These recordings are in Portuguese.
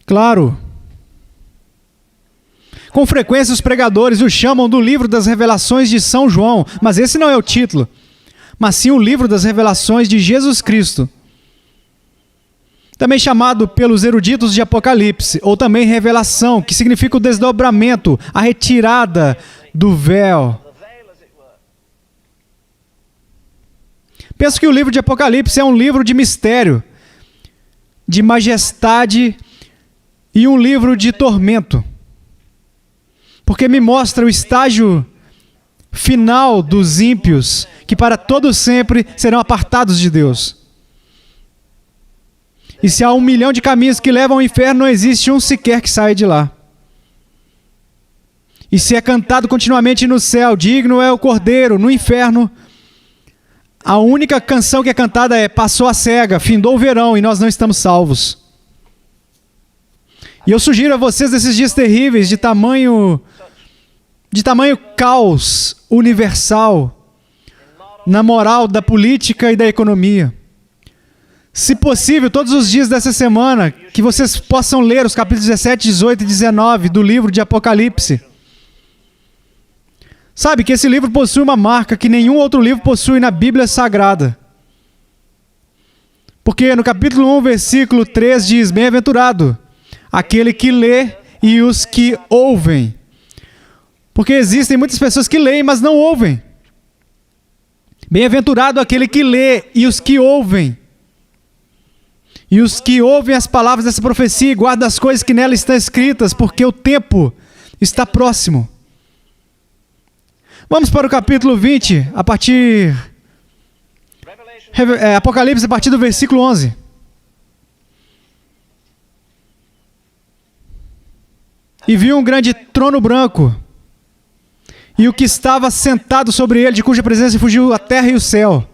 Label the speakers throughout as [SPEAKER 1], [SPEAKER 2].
[SPEAKER 1] Claro. Com frequência os pregadores o chamam do livro das revelações de São João, mas esse não é o título, mas sim o livro das revelações de Jesus Cristo. Também chamado pelos eruditos de Apocalipse, ou também revelação, que significa o desdobramento, a retirada do véu. Penso que o livro de Apocalipse é um livro de mistério, de majestade e um livro de tormento. Porque me mostra o estágio final dos ímpios, que para todo sempre serão apartados de Deus. E se há 1 milhão de caminhos que levam ao inferno, não existe um sequer que saia de lá. E se é cantado continuamente no céu, digno é o Cordeiro, no inferno, a única canção que é cantada é: passou a cega, findou o verão e nós não estamos salvos. E eu sugiro a vocês esses dias terríveis de tamanho caos universal na moral da política e da economia. Se possível, todos os dias dessa semana, que vocês possam ler os capítulos 17, 18 e 19 do livro de Apocalipse. Sabe que esse livro possui uma marca que nenhum outro livro possui na Bíblia Sagrada. Porque no capítulo 1, versículo 3 diz: bem-aventurado aquele que lê e os que ouvem. Porque existem muitas pessoas que leem, mas não ouvem. Bem-aventurado aquele que lê e os que ouvem. E os que ouvem as palavras dessa profecia e guardam as coisas que nela estão escritas, porque o tempo está próximo. Vamos para o capítulo 20, Apocalipse, a partir do versículo 11. E vi um grande trono branco, e o que estava sentado sobre ele, de cuja presença fugiu a terra e o céu,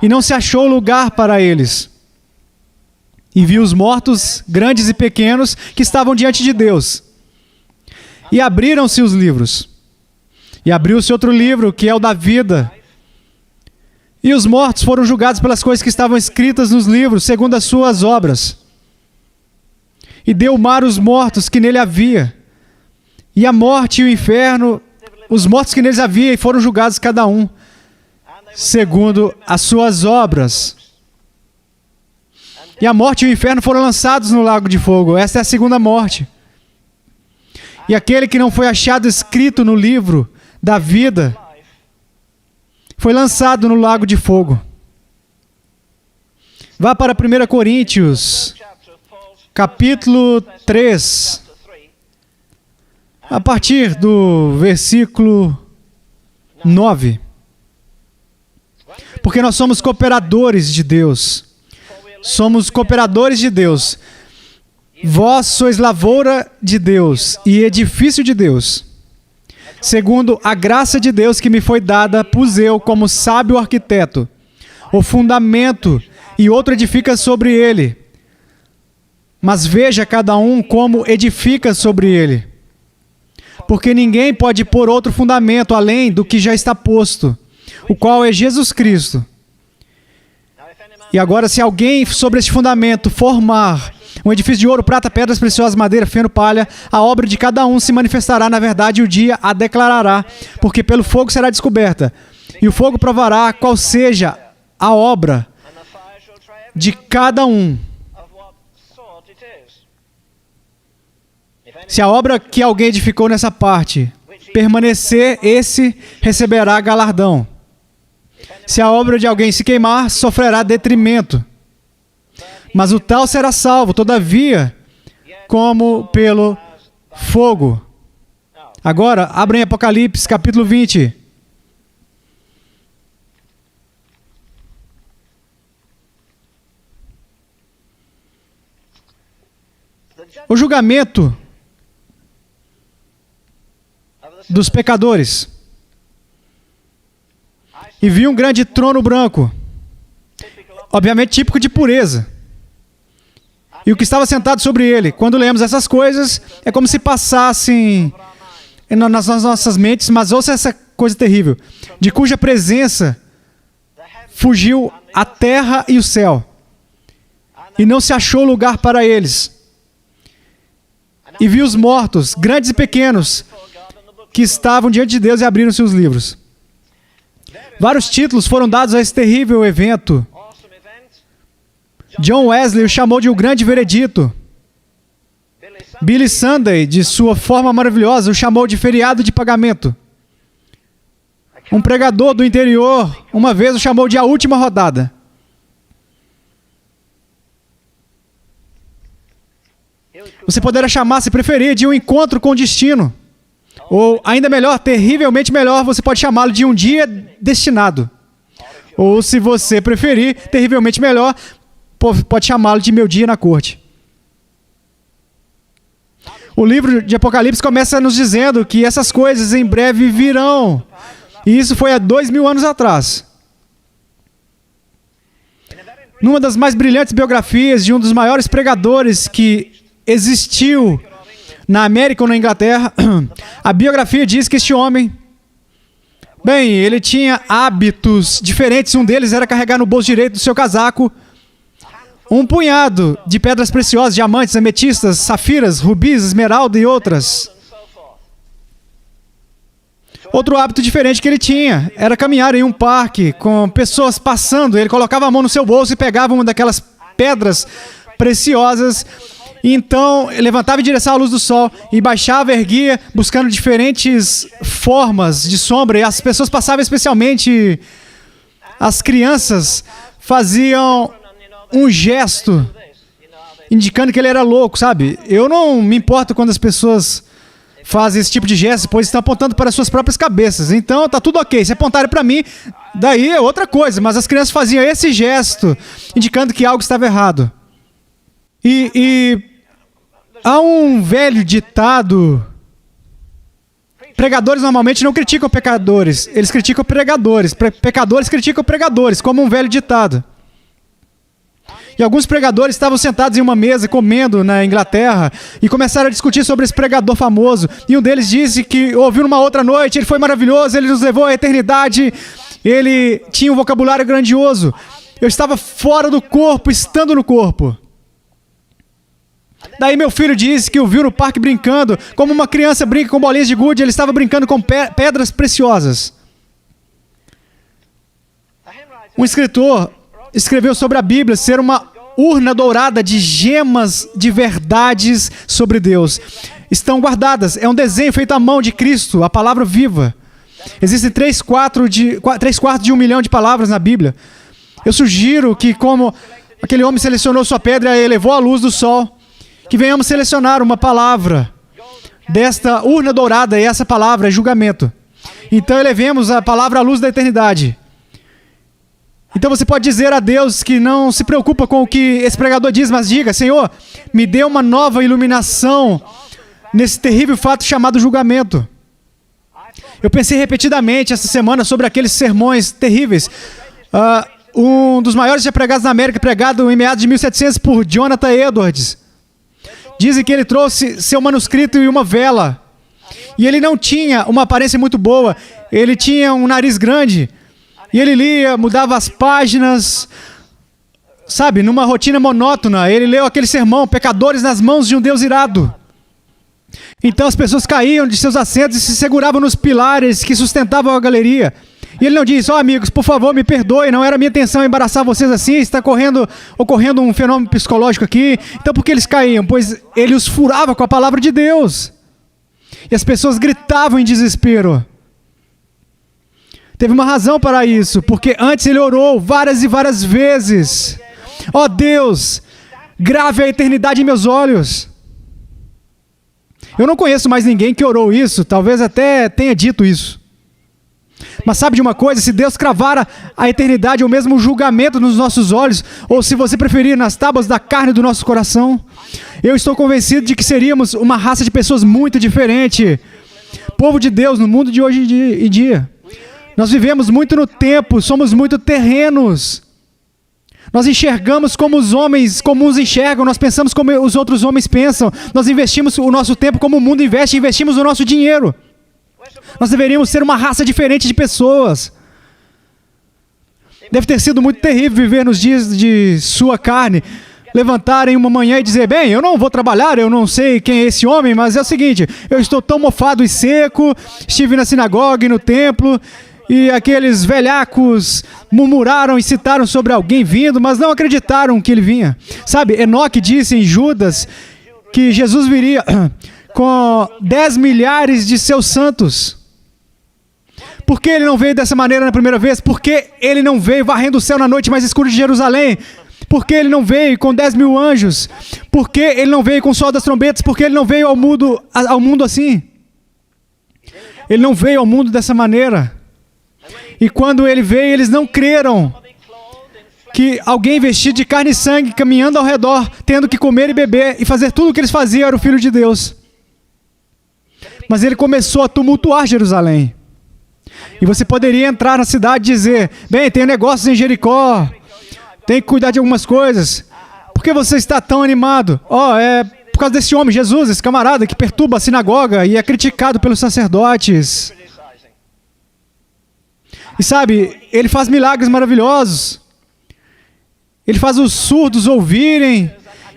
[SPEAKER 1] e não se achou lugar para eles. E vi os mortos, grandes e pequenos, que estavam diante de Deus. E abriram-se os livros. E abriu-se outro livro, que é o da vida. E os mortos foram julgados pelas coisas que estavam escritas nos livros, segundo as suas obras. E deu o mar os mortos que nele havia. E a morte e o inferno, os mortos que neles havia, e foram julgados cada um, segundo as suas obras. E a morte e o inferno foram lançados no lago de fogo. Esta é a segunda morte. E aquele que não foi achado escrito no livro da vida foi lançado no lago de fogo. Vá para 1 Coríntios, capítulo 3, a partir do versículo 9. Porque nós somos cooperadores de Deus. Somos cooperadores de Deus. Vós sois lavoura de Deus e edifício de Deus. Segundo a graça de Deus que me foi dada, pus eu, como sábio arquiteto, o fundamento, e outro edifica sobre ele. Mas veja cada um como edifica sobre ele. Porque ninguém pode pôr outro fundamento além do que já está posto, o qual é Jesus Cristo. E agora, se alguém sobre este fundamento formar um edifício de ouro, prata, pedras preciosas, madeira, feno, palha, a obra de cada um se manifestará na verdade e o dia a declarará, porque pelo fogo será descoberta. E o fogo provará qual seja a obra de cada um. Se a obra que alguém edificou nessa parte permanecer, esse receberá galardão. Se a obra de alguém se queimar, sofrerá detrimento. Mas o tal será salvo, todavia, como pelo fogo. Agora, abrem Apocalipse, capítulo 20. O julgamento dos pecadores. E vi um grande trono branco, obviamente típico de pureza. E o que estava sentado sobre ele. Quando lemos essas coisas, é como se passassem nas nossas mentes, mas ouça essa coisa terrível, de cuja presença fugiu a terra e o céu, e não se achou lugar para eles. e vi os mortos, grandes e pequenos, que estavam diante de Deus e abriram seus livros. Vários títulos foram dados a esse terrível evento. John Wesley o chamou de o grande veredito. Billy Sunday, de sua forma maravilhosa, o chamou de feriado de pagamento. Um pregador do interior, uma vez, o chamou de a última rodada. Você poderá chamar, se preferir, de um encontro com o destino. Ou, ainda melhor, terrivelmente melhor, você pode chamá-lo de um dia destinado. Ou, se você preferir, terrivelmente melhor, pode chamá-lo de meu dia na corte. O livro de Apocalipse começa nos dizendo que essas coisas em breve virão. E isso foi há 2000 anos atrás. Numa das mais brilhantes biografias de um dos maiores pregadores que existiu na América ou na Inglaterra, a biografia diz que este homem, bem, ele tinha hábitos diferentes. Um deles era carregar no bolso direito do seu casaco um punhado de pedras preciosas, diamantes, ametistas, safiras, rubis, esmeralda e outras. Outro hábito diferente que ele tinha era caminhar em um parque com pessoas passando. Ele colocava a mão no seu bolso e pegava uma daquelas pedras preciosas. E então, levantava em direção à luz do sol e baixava, erguia, buscando diferentes formas de sombra. E as pessoas passavam, especialmente as crianças, faziam um gesto indicando que ele era louco, sabe? Eu não me importo quando as pessoas fazem esse tipo de gesto, pois estão apontando para suas próprias cabeças. Então, tá tudo ok. Se apontarem para mim, daí é outra coisa. Mas as crianças faziam esse gesto, indicando que algo estava errado. E há um velho ditado: pregadores normalmente não criticam pecadores, eles criticam pregadores. Pecadores criticam pregadores, como um velho ditado. E alguns pregadores estavam sentados em uma mesa comendo na Inglaterra e começaram a discutir sobre esse pregador famoso. E um deles disse que ouviu numa outra noite: ele foi maravilhoso, ele nos levou à eternidade, ele tinha um vocabulário grandioso. Eu estava fora do corpo, estando no corpo. Daí meu filho disse que o viu no parque brincando, como uma criança brinca com bolinhas de gude. Ele estava brincando com pedras preciosas. Um escritor escreveu sobre a Bíblia ser uma urna dourada de gemas de verdades sobre Deus. Estão guardadas. É um desenho feito à mão de Cristo, a palavra viva. Existem 3/4 de 1 milhão de palavras na Bíblia. Eu sugiro que, como aquele homem selecionou sua pedra e elevou a luz do sol, que venhamos selecionar uma palavra desta urna dourada, e essa palavra é julgamento. Então elevemos a palavra à luz da eternidade. Então você pode dizer a Deus que não se preocupa com o que esse pregador diz, mas diga: Senhor, me dê uma nova iluminação nesse terrível fato chamado julgamento. Eu pensei repetidamente essa semana sobre aqueles sermões terríveis. Um dos maiores já pregados na América, pregado em meados de 1700 por Jonathan Edwards. Dizem que ele trouxe seu manuscrito e uma vela. E ele não tinha uma aparência muito boa. Ele tinha um nariz grande. E ele lia, mudava as páginas, sabe, numa rotina monótona. Ele leu aquele sermão: pecadores nas mãos de um Deus irado. Então as pessoas caíam de seus assentos e se seguravam nos pilares que sustentavam a galeria. E ele não disse: amigos, por favor, me perdoem, não era minha intenção embaraçar vocês assim, está ocorrendo um fenômeno psicológico aqui. Então por que eles caíam? Pois ele os furava com a palavra de Deus. E as pessoas gritavam em desespero. Teve uma razão para isso, porque antes ele orou várias e várias vezes: ó Deus, grave a eternidade em meus olhos. Eu não conheço mais ninguém que orou isso, talvez até tenha dito isso. Mas sabe de uma coisa? Se Deus cravara a eternidade ou mesmo o julgamento nos nossos olhos, ou se você preferir, nas tábuas da carne do nosso coração, eu estou convencido de que seríamos uma raça de pessoas muito diferente. Povo de Deus no mundo de hoje em dia. Nós vivemos muito no tempo, somos muito terrenos. Nós enxergamos como os homens comuns enxergam, nós pensamos como os outros homens pensam. Nós investimos o nosso tempo como o mundo investe, investimos o nosso dinheiro. Nós deveríamos ser uma raça diferente de pessoas. Deve ter sido muito terrível viver nos dias de sua carne, levantarem uma manhã e dizer, bem, eu não vou trabalhar, eu não sei quem é esse homem, mas é o seguinte, eu estou tão mofado e seco, estive na sinagoga e no templo, e aqueles velhacos murmuraram e citaram sobre alguém vindo, mas não acreditaram que ele vinha. Sabe, Enoque disse em Judas que Jesus viria com 10 milhares de seus santos. Por que ele não veio dessa maneira na primeira vez? Por que ele não veio varrendo o céu na noite mais escura de Jerusalém? Por que ele não veio com 10 mil anjos? Por que ele não veio com o sol das trombetas? Por que ele não veio ao mundo assim? Ele não veio ao mundo dessa maneira. E quando ele veio, eles não creram que alguém vestido de carne e sangue, caminhando ao redor, tendo que comer e beber e fazer tudo o que eles faziam, era o Filho de Deus. Mas ele começou a tumultuar Jerusalém. E você poderia entrar na cidade e dizer, bem, tem negócios em Jericó, tem que cuidar de algumas coisas. Por que você está tão animado? É por causa desse homem, Jesus, esse camarada que perturba a sinagoga e é criticado pelos sacerdotes. E sabe, ele faz milagres maravilhosos. Ele faz os surdos ouvirem.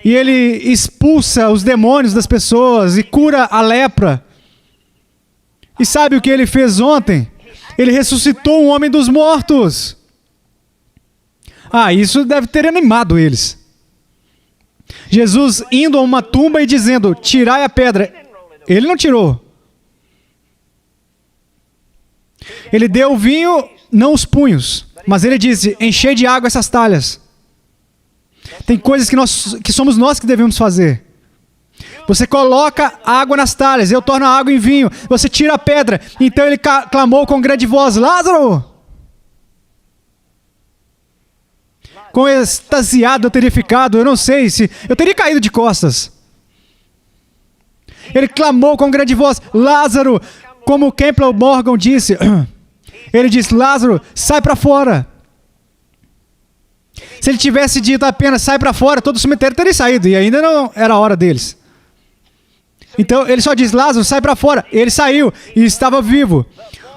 [SPEAKER 1] E ele expulsa os demônios das pessoas e cura a lepra. E sabe o que ele fez ontem? Ele ressuscitou um homem dos mortos. Isso deve ter animado eles. Jesus indo a uma tumba e dizendo, tirai a pedra. Ele não tirou. Ele deu o vinho, não os punhos. Mas ele disse, enchei de água essas talhas. Tem coisas que somos nós que devemos fazer. Você coloca água nas talhas, eu torno a água em vinho. Você tira a pedra. Então ele clamou com grande voz, Lázaro! Quão extasiado eu teria ficado, eu não sei se... Eu teria caído de costas. Ele clamou com grande voz, Lázaro! Como Campbell Morgan disse, ele disse, Lázaro, sai para fora. Se ele tivesse dito apenas, sai para fora, todo o cemitério teria saído, e ainda não era a hora deles. Então ele só diz, Lázaro, sai para fora. Ele saiu e estava vivo.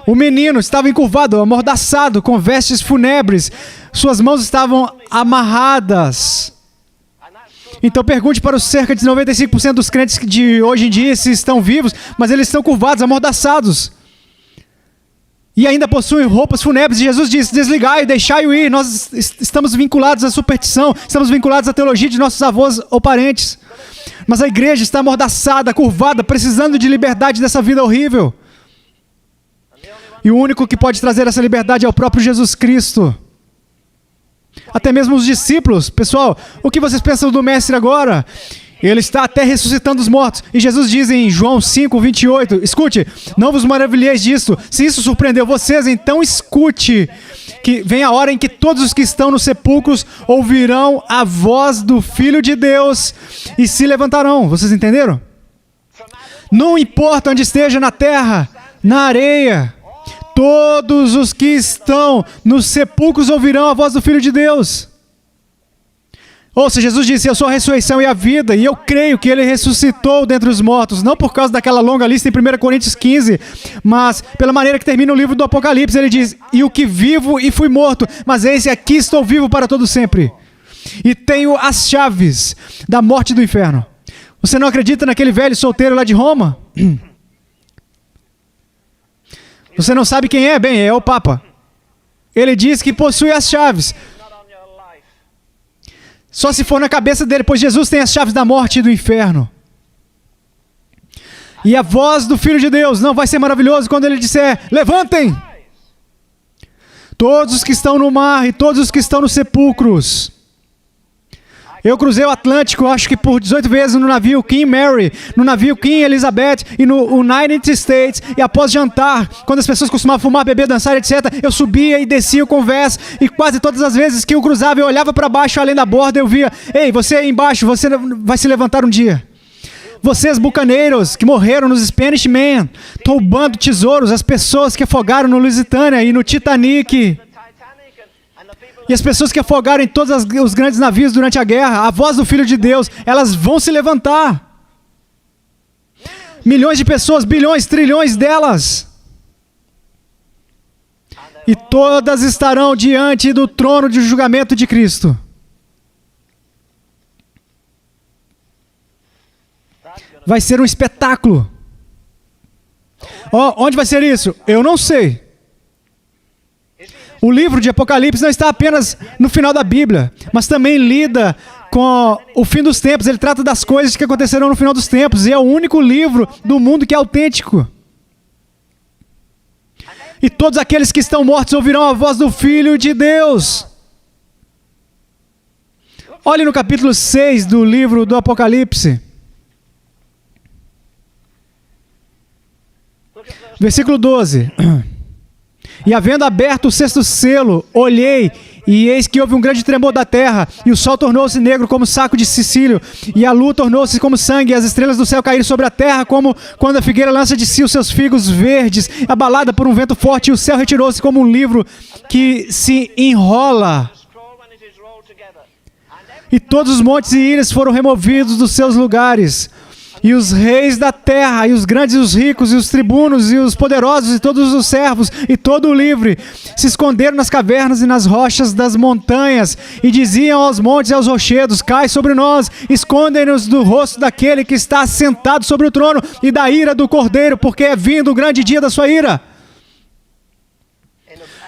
[SPEAKER 1] O menino estava encurvado, amordaçado, com vestes fúnebres. Suas mãos estavam amarradas. Então pergunte para os cerca de 95% dos crentes de hoje em dia se estão vivos, mas eles estão curvados, amordaçados. E ainda possuem roupas fúnebres. E Jesus disse, desligai, deixai-o ir. Nós estamos vinculados à superstição, estamos vinculados à teologia de nossos avós ou parentes. Mas a igreja está amordaçada, curvada, precisando de liberdade dessa vida horrível. E o único que pode trazer essa liberdade é o próprio Jesus Cristo. Até mesmo os discípulos, pessoal, o que vocês pensam do mestre agora? Ele está até ressuscitando os mortos. E Jesus diz em João 5, 28, escute, não vos maravilheis disso. Se isso surpreendeu vocês, então escute, que vem a hora em que todos os que estão nos sepulcros ouvirão a voz do Filho de Deus e se levantarão. Vocês entenderam? Não importa onde esteja, na terra, na areia, todos os que estão nos sepulcros ouvirão a voz do Filho de Deus. Ouça, Jesus disse, eu sou a ressurreição e a vida, e eu creio que Ele ressuscitou dentre os mortos, não por causa daquela longa lista em 1 Coríntios 15, mas pela maneira que termina o livro do Apocalipse, ele diz, e o que vivo e fui morto, mas esse aqui estou vivo para todo sempre, e tenho as chaves da morte e do inferno. Você não acredita naquele velho solteiro lá de Roma? Você não sabe quem é? Bem, é o Papa. Ele diz que possui as chaves. Só se for na cabeça dele, pois Jesus tem as chaves da morte e do inferno. E a voz do Filho de Deus não vai ser maravilhoso quando ele disser, levantem! Todos os que estão no mar e todos os que estão nos sepulcros. Eu cruzei o Atlântico, acho que por 18 vezes no navio King Mary, no navio King Elizabeth e no United States. E após jantar, quando as pessoas costumavam fumar, beber, dançar, etc., eu subia e descia o convés. E quase todas as vezes que eu cruzava, eu olhava para baixo, além da borda, eu via, ei, você aí embaixo, você vai se levantar um dia. Vocês, bucaneiros, que morreram nos Spanish Men, roubando tesouros, as pessoas que afogaram no Lusitânia e no Titanic. E as pessoas que afogaram em todos os grandes navios durante a guerra, a voz do Filho de Deus, elas vão se levantar. Milhões de pessoas, bilhões, trilhões delas. E todas estarão diante do trono de julgamento de Cristo. vai ser um espetáculo. Onde vai ser isso? Eu não sei. O livro de Apocalipse não está apenas no final da Bíblia, mas também lida com o fim dos tempos. Ele trata das coisas que acontecerão no final dos tempos, e é o único livro do mundo que é autêntico. E todos aqueles que estão mortos ouvirão a voz do Filho de Deus. Olhe no capítulo 6 do livro do Apocalipse. Versículo 12. E havendo aberto o sexto selo, olhei, e eis que houve um grande tremor da terra, e o sol tornou-se negro como saco de cicílio, e a lua tornou-se como sangue, e as estrelas do céu caíram sobre a terra, como quando a figueira lança de si os seus figos verdes, abalada por um vento forte, e o céu retirou-se como um livro que se enrola. E todos os montes e ilhas foram removidos dos seus lugares. E os reis da terra, e os grandes e os ricos, e os tribunos, e os poderosos, e todos os servos, e todo o livre, se esconderam nas cavernas e nas rochas das montanhas, e diziam aos montes e aos rochedos: cai sobre nós, escondem-nos do rosto daquele que está sentado sobre o trono, e da ira do Cordeiro, porque é vindo o grande dia da sua ira.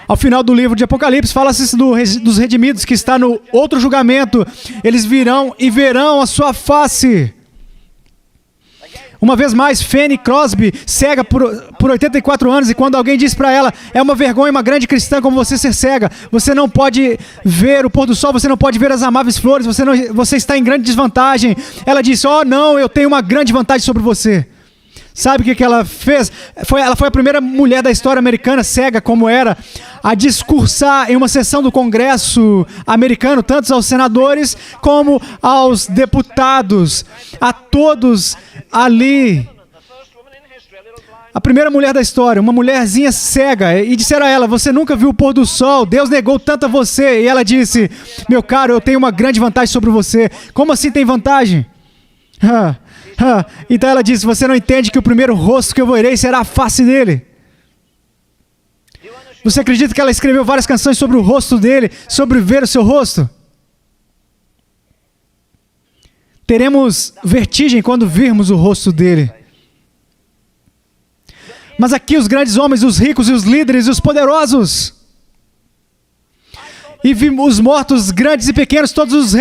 [SPEAKER 1] Ao final do livro de Apocalipse, fala-se dos redimidos, que está no outro julgamento. Eles virão e verão a sua face. Uma vez mais, Fanny Crosby, cega por 84 anos, e quando alguém diz para ela: é uma vergonha uma grande cristã como você ser cega, você não pode ver o pôr do sol, você não pode ver as amáveis flores, você está em grande desvantagem. Ela disse: oh não, eu tenho uma grande vantagem sobre você. Sabe o que ela fez? Ela foi a primeira mulher da história americana, cega como era, a discursar em uma sessão do Congresso americano, tanto aos senadores como aos deputados, a todos ali. A primeira mulher da história, uma mulherzinha cega, e disseram a ela: você nunca viu o pôr do sol, Deus negou tanto a você. E ela disse: meu caro, eu tenho uma grande vantagem sobre você. Como assim tem vantagem? Então ela disse: você não entende que o primeiro rosto que eu verei será a face dele? Você acredita que ela escreveu várias canções sobre o rosto dele, sobre ver o seu rosto? Teremos vertigem quando virmos o rosto dele. Mas aqui os grandes homens, os ricos e os líderes e os poderosos, e vimos os mortos, grandes e pequenos, todos os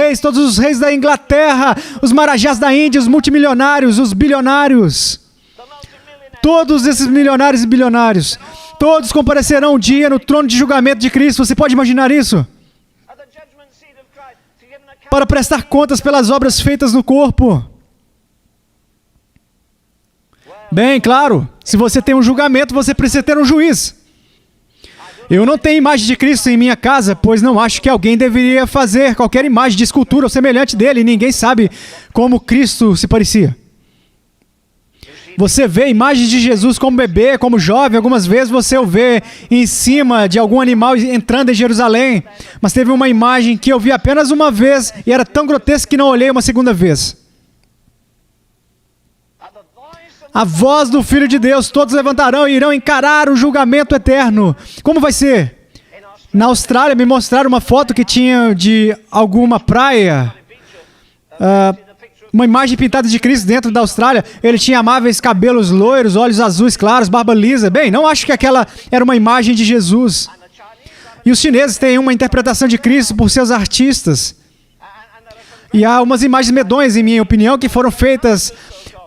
[SPEAKER 1] reis da Inglaterra, os marajás da Índia, os multimilionários, os bilionários. Todos esses milionários e bilionários, todos comparecerão um dia no trono de julgamento de Cristo. Você pode imaginar isso? Para prestar contas pelas obras feitas no corpo. Bem, claro, se você tem um julgamento, você precisa ter um juiz. Eu não tenho imagem de Cristo em minha casa, pois não acho que alguém deveria fazer qualquer imagem de escultura ou semelhante dele, e ninguém sabe como Cristo se parecia. Você vê imagens de Jesus como bebê, como jovem, algumas vezes você o vê em cima de algum animal entrando em Jerusalém, mas teve uma imagem que eu vi apenas uma vez e era tão grotesca que não olhei uma segunda vez. A voz do Filho de Deus, todos levantarão e irão encarar o julgamento eterno. Como vai ser? Na Austrália, me mostraram uma foto que tinha de alguma praia, uma imagem pintada de Cristo dentro da Austrália. Ele tinha amáveis cabelos loiros, olhos azuis claros, barba lisa. Bem, não acho que aquela era uma imagem de Jesus. E os chineses têm uma interpretação de Cristo por seus artistas. E há umas imagens medonhas, em minha opinião, que foram feitas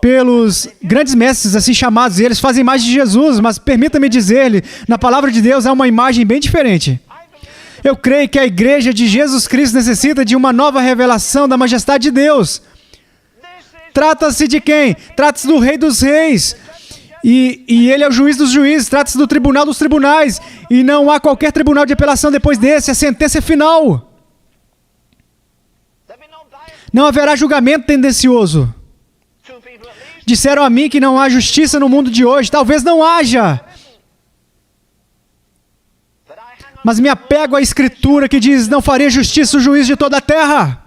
[SPEAKER 1] pelos grandes mestres, assim chamados, e eles fazem imagem de Jesus, mas permita-me dizer-lhe, na palavra de Deus há uma imagem bem diferente. Eu creio que a igreja de Jesus Cristo necessita de uma nova revelação da majestade de Deus. Trata-se de quem? Trata-se do Rei dos Reis. E ele é o juiz dos juízes. Trata-se do tribunal dos tribunais. E não há qualquer tribunal de apelação depois desse. A sentença é final. Não haverá julgamento tendencioso. Disseram a mim que não há justiça no mundo de hoje. Talvez não haja. Mas me apego à Escritura que diz: não faria justiça o juiz de toda a terra.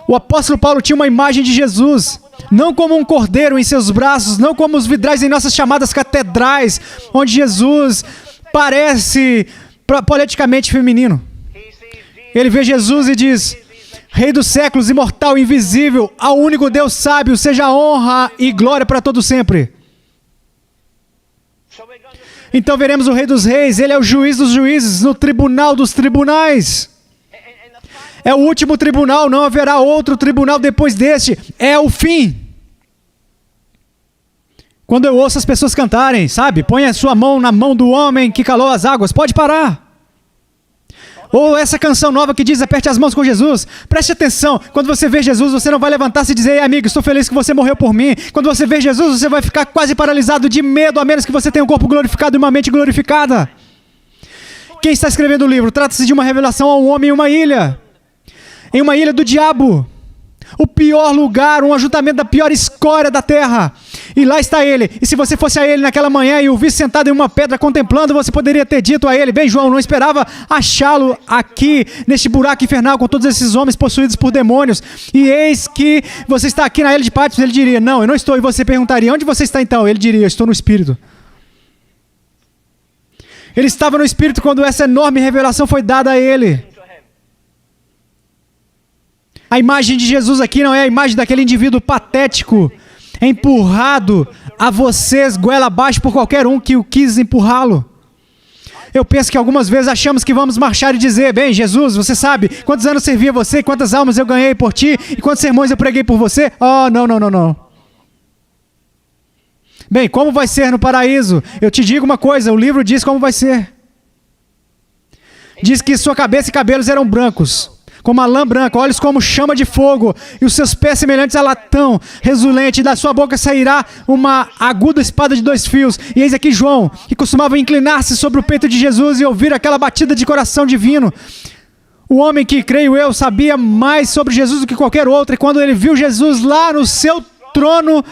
[SPEAKER 1] O apóstolo Paulo tinha uma imagem de Jesus, não como um cordeiro em seus braços, não como os vidrais em nossas chamadas catedrais, onde Jesus parece poeticamente feminino. Ele vê Jesus e diz: Rei dos séculos, imortal, invisível, ao único Deus sábio, seja honra e glória para todo sempre. Então veremos o Rei dos Reis, ele é o juiz dos juízes, no tribunal dos tribunais. É o último tribunal, não haverá outro tribunal depois deste. É o fim. Quando eu ouço as pessoas cantarem, sabe? Põe a sua mão na mão do homem que calou as águas. Pode parar. Ou essa canção nova que diz, aperte as mãos com Jesus. Preste atenção. Quando você vê Jesus, você não vai levantar-se e dizer, ei, amigo, estou feliz que você morreu por mim. Quando você vê Jesus, você vai ficar quase paralisado de medo, a menos que você tenha um corpo glorificado e uma mente glorificada. Quem está escrevendo o livro? Trata-se de uma revelação a um homem em uma ilha. Em uma ilha do diabo. O pior lugar, um ajuntamento da pior escória da terra. E lá está ele. E se você fosse a ele naquela manhã e o visse sentado em uma pedra contemplando, você poderia ter dito a ele, bem, João, não esperava achá-lo aqui, neste buraco infernal, com todos esses homens possuídos por demônios. E eis que você está aqui na ilha de Patmos. Ele diria, não, eu não estou. E você perguntaria, onde você está então? Ele diria, eu estou no Espírito. Ele estava no Espírito quando essa enorme revelação foi dada a ele. A imagem de Jesus aqui não é a imagem daquele indivíduo patético, empurrado a vocês, goela abaixo por qualquer um que o quis empurrá-lo. Eu penso que algumas vezes achamos que vamos marchar e dizer, bem, Jesus, você sabe quantos anos servi a você, quantas almas eu ganhei por ti, e quantos sermões eu preguei por você? Oh, não. Bem, como vai ser no paraíso? Eu te digo uma coisa, o livro diz como vai ser. Diz que sua cabeça e cabelos eram brancos, como a lã branca, olhos como chama de fogo, e os seus pés semelhantes a latão reluzente, e da sua boca sairá uma aguda espada de 2 fios. E eis aqui João, que costumava inclinar-se sobre o peito de Jesus e ouvir aquela batida de coração divino. O homem que, creio eu, sabia mais sobre Jesus do que qualquer outro, e quando ele viu Jesus lá no seu trono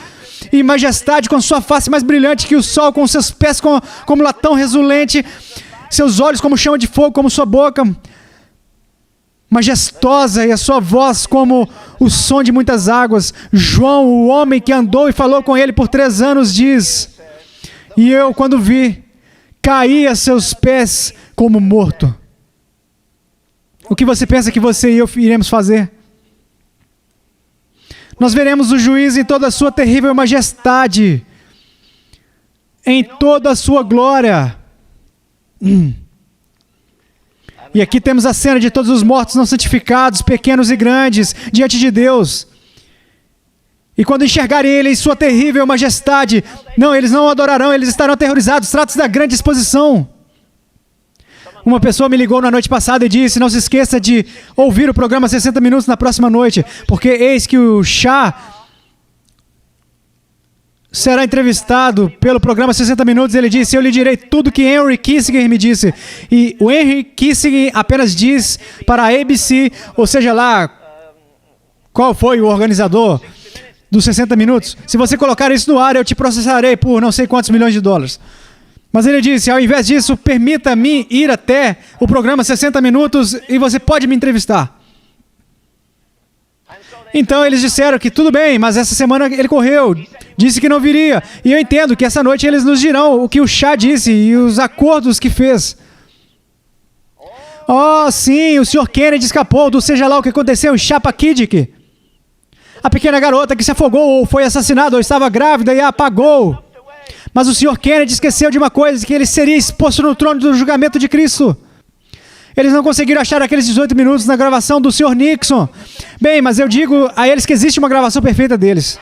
[SPEAKER 1] e majestade, com sua face mais brilhante que o sol, com seus pés como latão reluzente, seus olhos como chama de fogo, como sua boca majestosa e a sua voz como o som de muitas águas. João, o homem que andou e falou com ele por 3 anos, diz, e eu, quando vi, caí a seus pés como morto. O que você pensa que você e eu iremos fazer? Nós veremos o juiz em toda a sua terrível majestade, em toda a sua glória. E aqui temos a cena de todos os mortos não santificados, pequenos e grandes, diante de Deus. E quando enxergarem ele em sua terrível majestade, não, eles não o adorarão, eles estarão aterrorizados. Trata-se da grande exposição. Uma pessoa me ligou na noite passada e disse, não se esqueça de ouvir o programa 60 Minutos na próxima noite, porque eis que o Shah será entrevistado pelo programa 60 Minutos. Ele disse, eu lhe direi tudo que Henry Kissinger me disse. E o Henry Kissinger apenas diz para a ABC, ou seja lá, qual foi o organizador dos 60 Minutos? Se você colocar isso no ar, eu te processarei por não sei quantos milhões de dólares. Mas ele disse, ao invés disso, permita-me ir até o programa 60 Minutos e você pode me entrevistar. Então eles disseram que tudo bem, mas essa semana ele correu, disse que não viria. E eu entendo que essa noite eles nos dirão o que o Shah disse e os acordos que fez. Oh, sim, o Sr. Kennedy escapou do seja lá o que aconteceu em Chappaquiddick. A pequena garota que se afogou ou foi assassinada ou estava grávida e a apagou. Mas o Sr. Kennedy esqueceu de uma coisa, que ele seria exposto no trono do julgamento de Cristo. Eles não conseguiram achar aqueles 18 minutos na gravação do Sr. Nixon. Bem, mas eu digo a eles que existe uma gravação perfeita deles.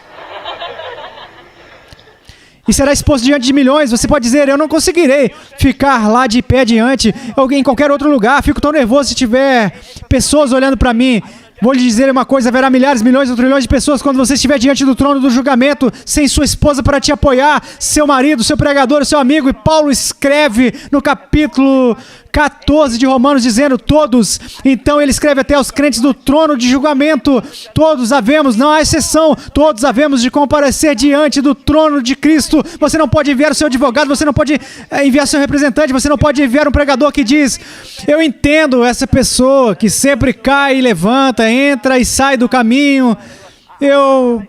[SPEAKER 1] E será exposto diante de milhões. Você pode dizer, eu não conseguirei ficar lá de pé diante, ou em qualquer outro lugar. Fico tão nervoso se tiver pessoas olhando para mim. Vou lhe dizer uma coisa, haverá milhares, milhões ou trilhões de pessoas quando você estiver diante do trono do julgamento, sem sua esposa para te apoiar, seu marido, seu pregador, seu amigo. E Paulo escreve no capítulo 14 de Romanos, dizendo todos. Então ele escreve até aos crentes do trono de julgamento. Todos havemos, não há exceção, todos havemos de comparecer diante do trono de Cristo. Você não pode enviar o seu advogado, você não pode enviar seu representante, você não pode enviar um pregador que diz, eu entendo essa pessoa que sempre cai e levanta, entra e sai do caminho. Eu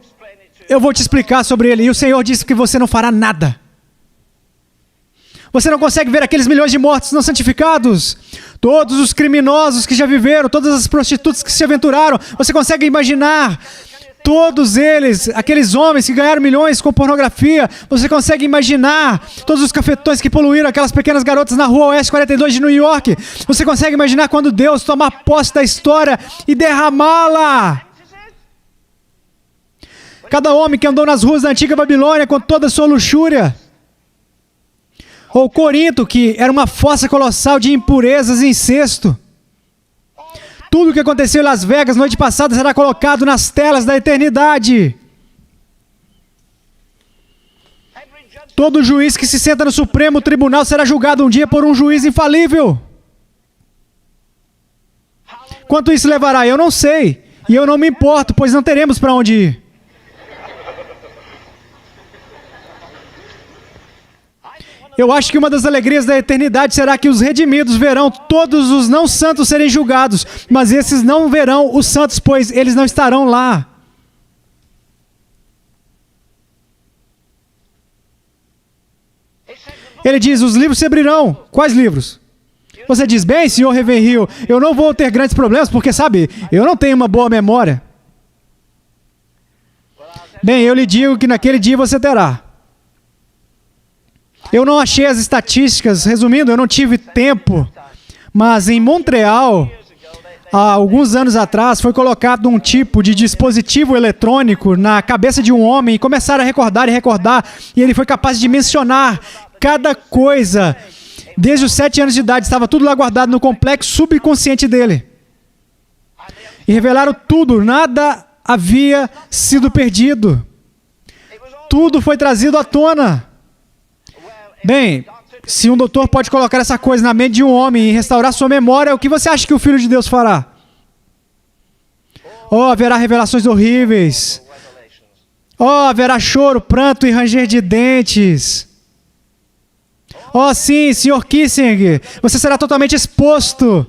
[SPEAKER 1] vou te explicar sobre ele. E o Senhor disse que você não fará nada. Você não consegue ver aqueles milhões de mortos não santificados? Todos os criminosos que já viveram, todas as prostitutas que se aventuraram. Você consegue imaginar todos eles, aqueles homens que ganharam milhões com pornografia? Você consegue imaginar todos os cafetões que poluíram aquelas pequenas garotas na rua Oeste 42 de New York? Você consegue imaginar quando Deus tomar posse da história e derramá-la? Cada homem que andou nas ruas da antiga Babilônia com toda a sua luxúria. Ou Corinto, que era uma fossa colossal de impurezas e incesto. Tudo o que aconteceu em Las Vegas noite passada será colocado nas telas da eternidade. Todo juiz que se senta no Supremo Tribunal será julgado um dia por um juiz infalível. Quanto isso levará? Eu não sei. E eu não me importo, pois não teremos para onde ir. Eu acho que uma das alegrias da eternidade será que os redimidos verão todos os não santos serem julgados, mas esses não verão os santos, pois eles não estarão lá. Ele diz, os livros se abrirão. Quais livros? Você diz, bem, senhor Ravenhill, eu não vou ter grandes problemas, porque, sabe, eu não tenho uma boa memória. Bem, eu lhe digo que naquele dia você terá. Eu não achei as estatísticas, resumindo, eu não tive tempo, mas em Montreal, há alguns anos atrás, foi colocado um tipo de dispositivo eletrônico na cabeça de um homem e começaram a recordar e recordar, e ele foi capaz de mencionar cada coisa. Desde os 7 anos de idade, estava tudo lá guardado no complexo subconsciente dele. E revelaram tudo, nada havia sido perdido. Tudo foi trazido à tona. Bem, se um doutor pode colocar essa coisa na mente de um homem e restaurar sua memória, o que você acha que o Filho de Deus fará? Oh, haverá revelações horríveis. Oh, haverá choro, pranto e ranger de dentes. Oh, sim, Sr. Kissinger, você será totalmente exposto.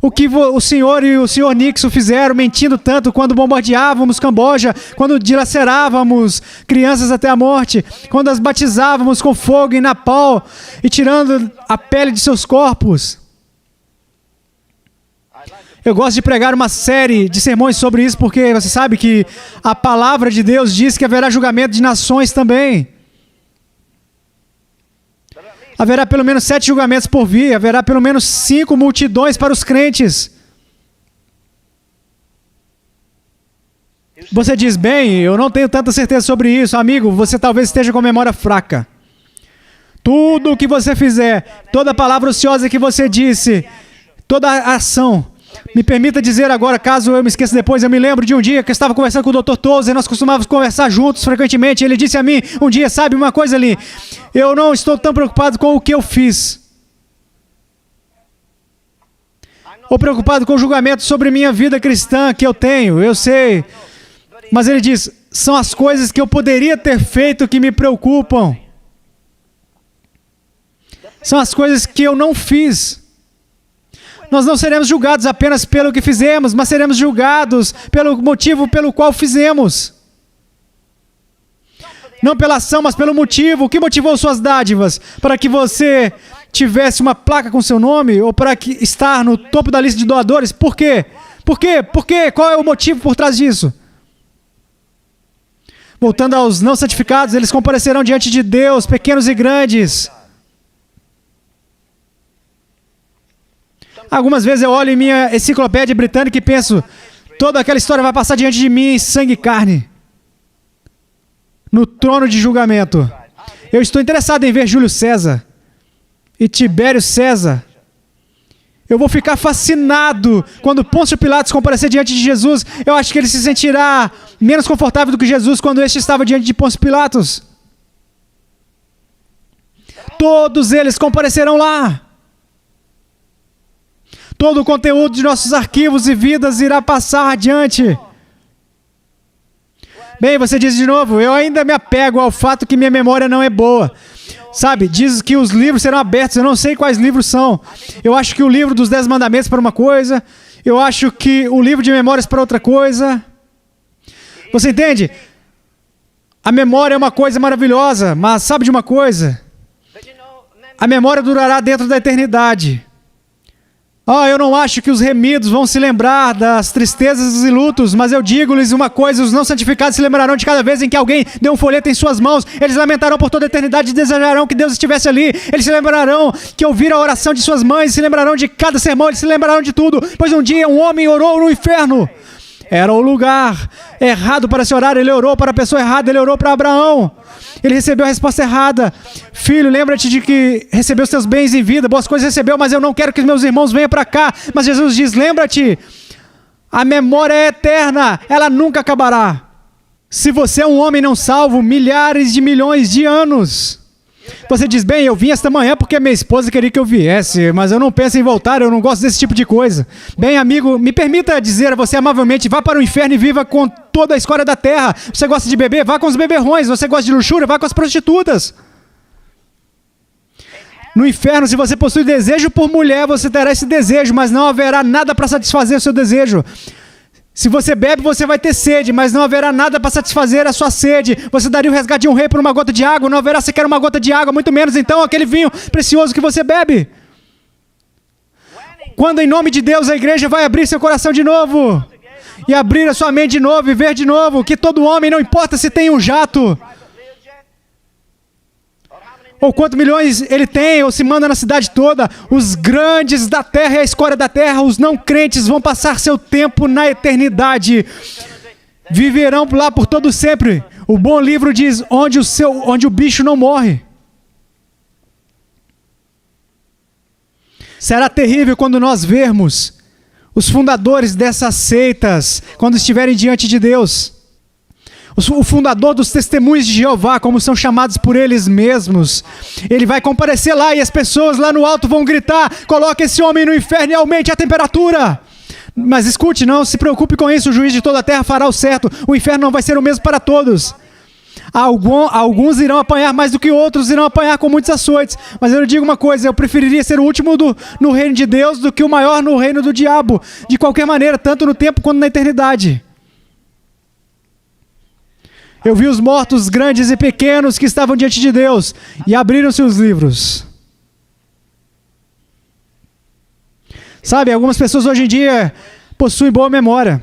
[SPEAKER 1] O que o senhor e o Sr. Nixon fizeram mentindo tanto quando bombardeávamos Camboja, quando dilacerávamos crianças até a morte, quando as batizávamos com fogo em napalm e tirando a pele de seus corpos. Eu gosto de pregar uma série de sermões sobre isso porque você sabe que a palavra de Deus diz que haverá julgamento de nações também. Haverá pelo menos 7 julgamentos por vir, haverá pelo menos 5 multidões para os crentes. Você diz, bem, eu não tenho tanta certeza sobre isso. Amigo, você talvez esteja com a memória fraca. Tudo o que você fizer, toda palavra ociosa que você disse, toda ação. Me permita dizer agora, caso eu me esqueça depois, eu me lembro de um dia que eu estava conversando com o Dr. Tozer, nós costumávamos conversar juntos frequentemente. Ele disse a mim um dia, sabe uma coisa ali, eu não estou tão preocupado com o que eu fiz, ou preocupado com o julgamento sobre minha vida cristã que eu tenho, eu sei. Mas ele diz, são as coisas que eu poderia ter feito que me preocupam. São as coisas que eu não fiz. Nós não seremos julgados apenas pelo que fizemos, mas seremos julgados pelo motivo pelo qual fizemos. Não pela ação, mas pelo motivo. O que motivou suas dádivas? Para que você tivesse uma placa com seu nome? Ou para que estar no topo da lista de doadores? Por quê? Por quê? Por quê? Qual é o motivo por trás disso? Voltando aos não santificados, eles comparecerão diante de Deus, pequenos e grandes. Algumas vezes eu olho em minha enciclopédia britânica e penso, toda aquela história vai passar diante de mim em sangue e carne, no trono de julgamento. Eu estou interessado em ver Júlio César e Tibério César. Eu vou ficar fascinado quando Pôncio Pilatos comparecer diante de Jesus. Eu acho que ele se sentirá menos confortável do que Jesus quando este estava diante de Pôncio Pilatos. Todos eles comparecerão lá. Todo o conteúdo de nossos arquivos e vidas irá passar adiante. Bem, você diz de novo, eu ainda me apego ao fato que minha memória não é boa. Sabe, diz que os livros serão abertos, eu não sei quais livros são. Eu acho que o livro dos 10 mandamentos para uma coisa, eu acho que o livro de memórias para outra coisa. Você entende? A memória é uma coisa maravilhosa, mas sabe de uma coisa? a memória durará dentro da eternidade. Eu não acho que os remidos vão se lembrar das tristezas e lutos, mas eu digo-lhes uma coisa: os não santificados se lembrarão de cada vez em que alguém deu um folheto em suas mãos. Eles lamentarão por toda a eternidade e desejarão que Deus estivesse ali. Eles se lembrarão que ouviram a oração de suas mães, se lembrarão de cada sermão, eles se lembrarão de tudo. Pois um dia um homem orou no inferno. Era o lugar errado para se orar. Ele orou para a pessoa errada, ele orou para Abraão. Ele recebeu a resposta errada. Filho, lembra-te de que recebeu seus bens em vida, boas coisas recebeu, mas eu não quero que meus irmãos venham para cá. Mas Jesus diz: lembra-te, a memória é eterna, ela nunca acabará. Se você é um homem não salvo, milhares de milhões de anos. Você diz: bem, eu vim esta manhã porque minha esposa queria que eu viesse, mas eu não penso em voltar, eu não gosto desse tipo de coisa. Bem, amigo, me permita dizer a você amavelmente: vá para o inferno e viva com toda a escória da terra. Você gosta de beber? Vá com os beberrões. Você gosta de luxúria? Vá com as prostitutas. No inferno, se você possui desejo por mulher, você terá esse desejo, mas não haverá nada para satisfazer o seu desejo. Se você bebe, você vai ter sede, mas não haverá nada para satisfazer a sua sede. Você daria o resgate de um rei por uma gota de água, não haverá sequer uma gota de água, muito menos então aquele vinho precioso que você bebe. Quando em nome de Deus a igreja vai abrir seu coração de novo, e abrir a sua mente de novo, e ver de novo que todo homem, não importa se tem um jato, ou quantos milhões ele tem, ou se manda na cidade toda, os grandes da terra e a escória da terra, os não crentes vão passar seu tempo na eternidade, viverão lá por todo sempre. O bom livro diz: onde o bicho não morre. Será terrível quando nós vermos os fundadores dessas seitas, quando estiverem diante de Deus. O fundador dos testemunhos de Jeová, como são chamados por eles mesmos, ele vai comparecer lá e as pessoas lá no alto vão gritar: coloque esse homem no inferno e aumente a temperatura. Mas escute, não se preocupe com isso, o juiz de toda a terra fará o certo. O inferno não vai ser o mesmo para todos. Alguns irão apanhar mais do que outros, irão apanhar com muitos açoites. Mas eu lhe digo uma coisa: eu preferiria ser o último no reino de Deus do que o maior no reino do diabo. De qualquer maneira, tanto no tempo quanto na eternidade. Eu vi os mortos grandes e pequenos que estavam diante de Deus, e abriram-se os livros. Sabe, algumas pessoas hoje em dia possuem boa memória.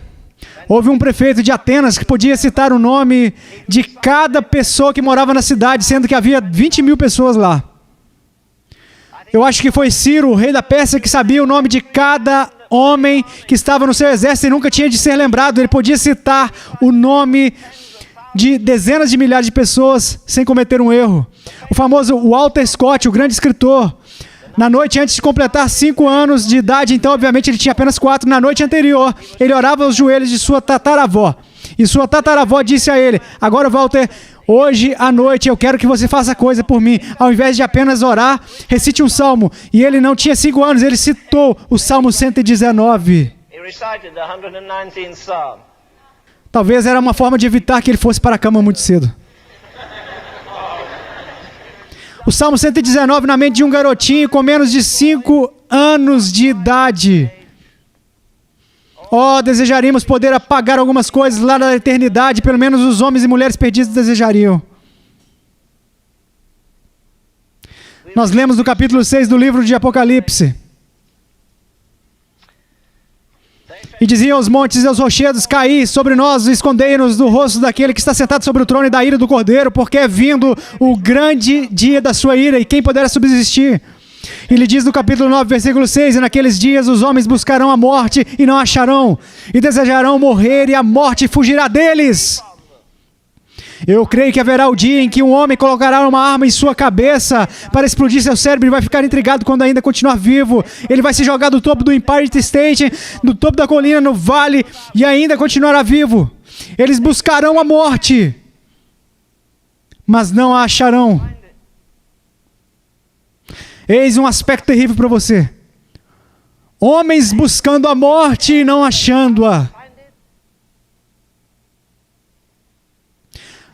[SPEAKER 1] Houve um prefeito de Atenas que podia citar o nome de cada pessoa que morava na cidade, sendo que havia 20 mil pessoas lá. Eu acho que foi Ciro, o rei da Pérsia, que sabia o nome de cada homem que estava no seu exército e nunca tinha de ser lembrado. Ele podia citar o nome de dezenas de milhares de pessoas sem cometer um erro. O famoso Walter Scott, o grande escritor, na noite antes de completar 5 anos de idade, então obviamente ele tinha apenas 4, na noite anterior, ele orava aos joelhos de sua tataravó. E sua tataravó disse a ele: agora, Walter, hoje à noite eu quero que você faça coisa por mim. Ao invés de apenas orar, recite um salmo. E ele não tinha 5 anos, ele citou o Salmo 119. Talvez era uma forma de evitar que ele fosse para a cama muito cedo. O Salmo 119 na mente de um garotinho com menos de 5 anos de idade. Desejaríamos poder apagar algumas coisas lá na eternidade, pelo menos os homens e mulheres perdidos desejariam. Nós lemos no capítulo 6 do livro de Apocalipse. E diziam aos montes e aos rochedos: caí sobre nós e escondei-nos do rosto daquele que está sentado sobre o trono e da ira do Cordeiro, porque é vindo o grande dia da sua ira, e quem poderá subsistir? E ele diz no capítulo 9, versículo 6, e naqueles dias os homens buscarão a morte e não acharão, e desejarão morrer e a morte fugirá deles. Eu creio que haverá o dia em que um homem colocará uma arma em sua cabeça para explodir seu cérebro e vai ficar intrigado quando ainda continuar vivo. Ele vai se jogar do topo do Empire State, do topo da colina, no vale, e ainda continuará vivo. Eles buscarão a morte, mas não a acharão. Eis um aspecto terrível para você. Homens buscando a morte e não achando-a.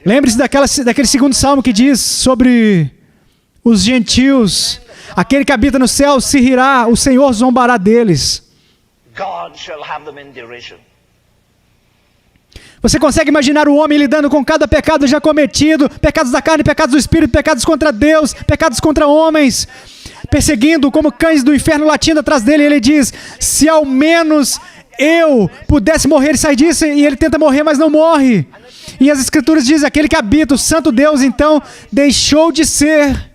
[SPEAKER 1] Lembre-se daquele segundo salmo que diz sobre os gentios: aquele que habita no céu se rirá, o Senhor zombará deles. Você consegue imaginar o homem lidando com cada pecado já cometido, pecados da carne, pecados do espírito, pecados contra Deus, pecados contra homens, perseguindo como cães do inferno latindo atrás dele. Ele diz, se ao menos eu pudesse morrer e sair disso, e ele tenta morrer, mas não morre. E as escrituras dizem, aquele que habita o santo Deus, então, deixou de ser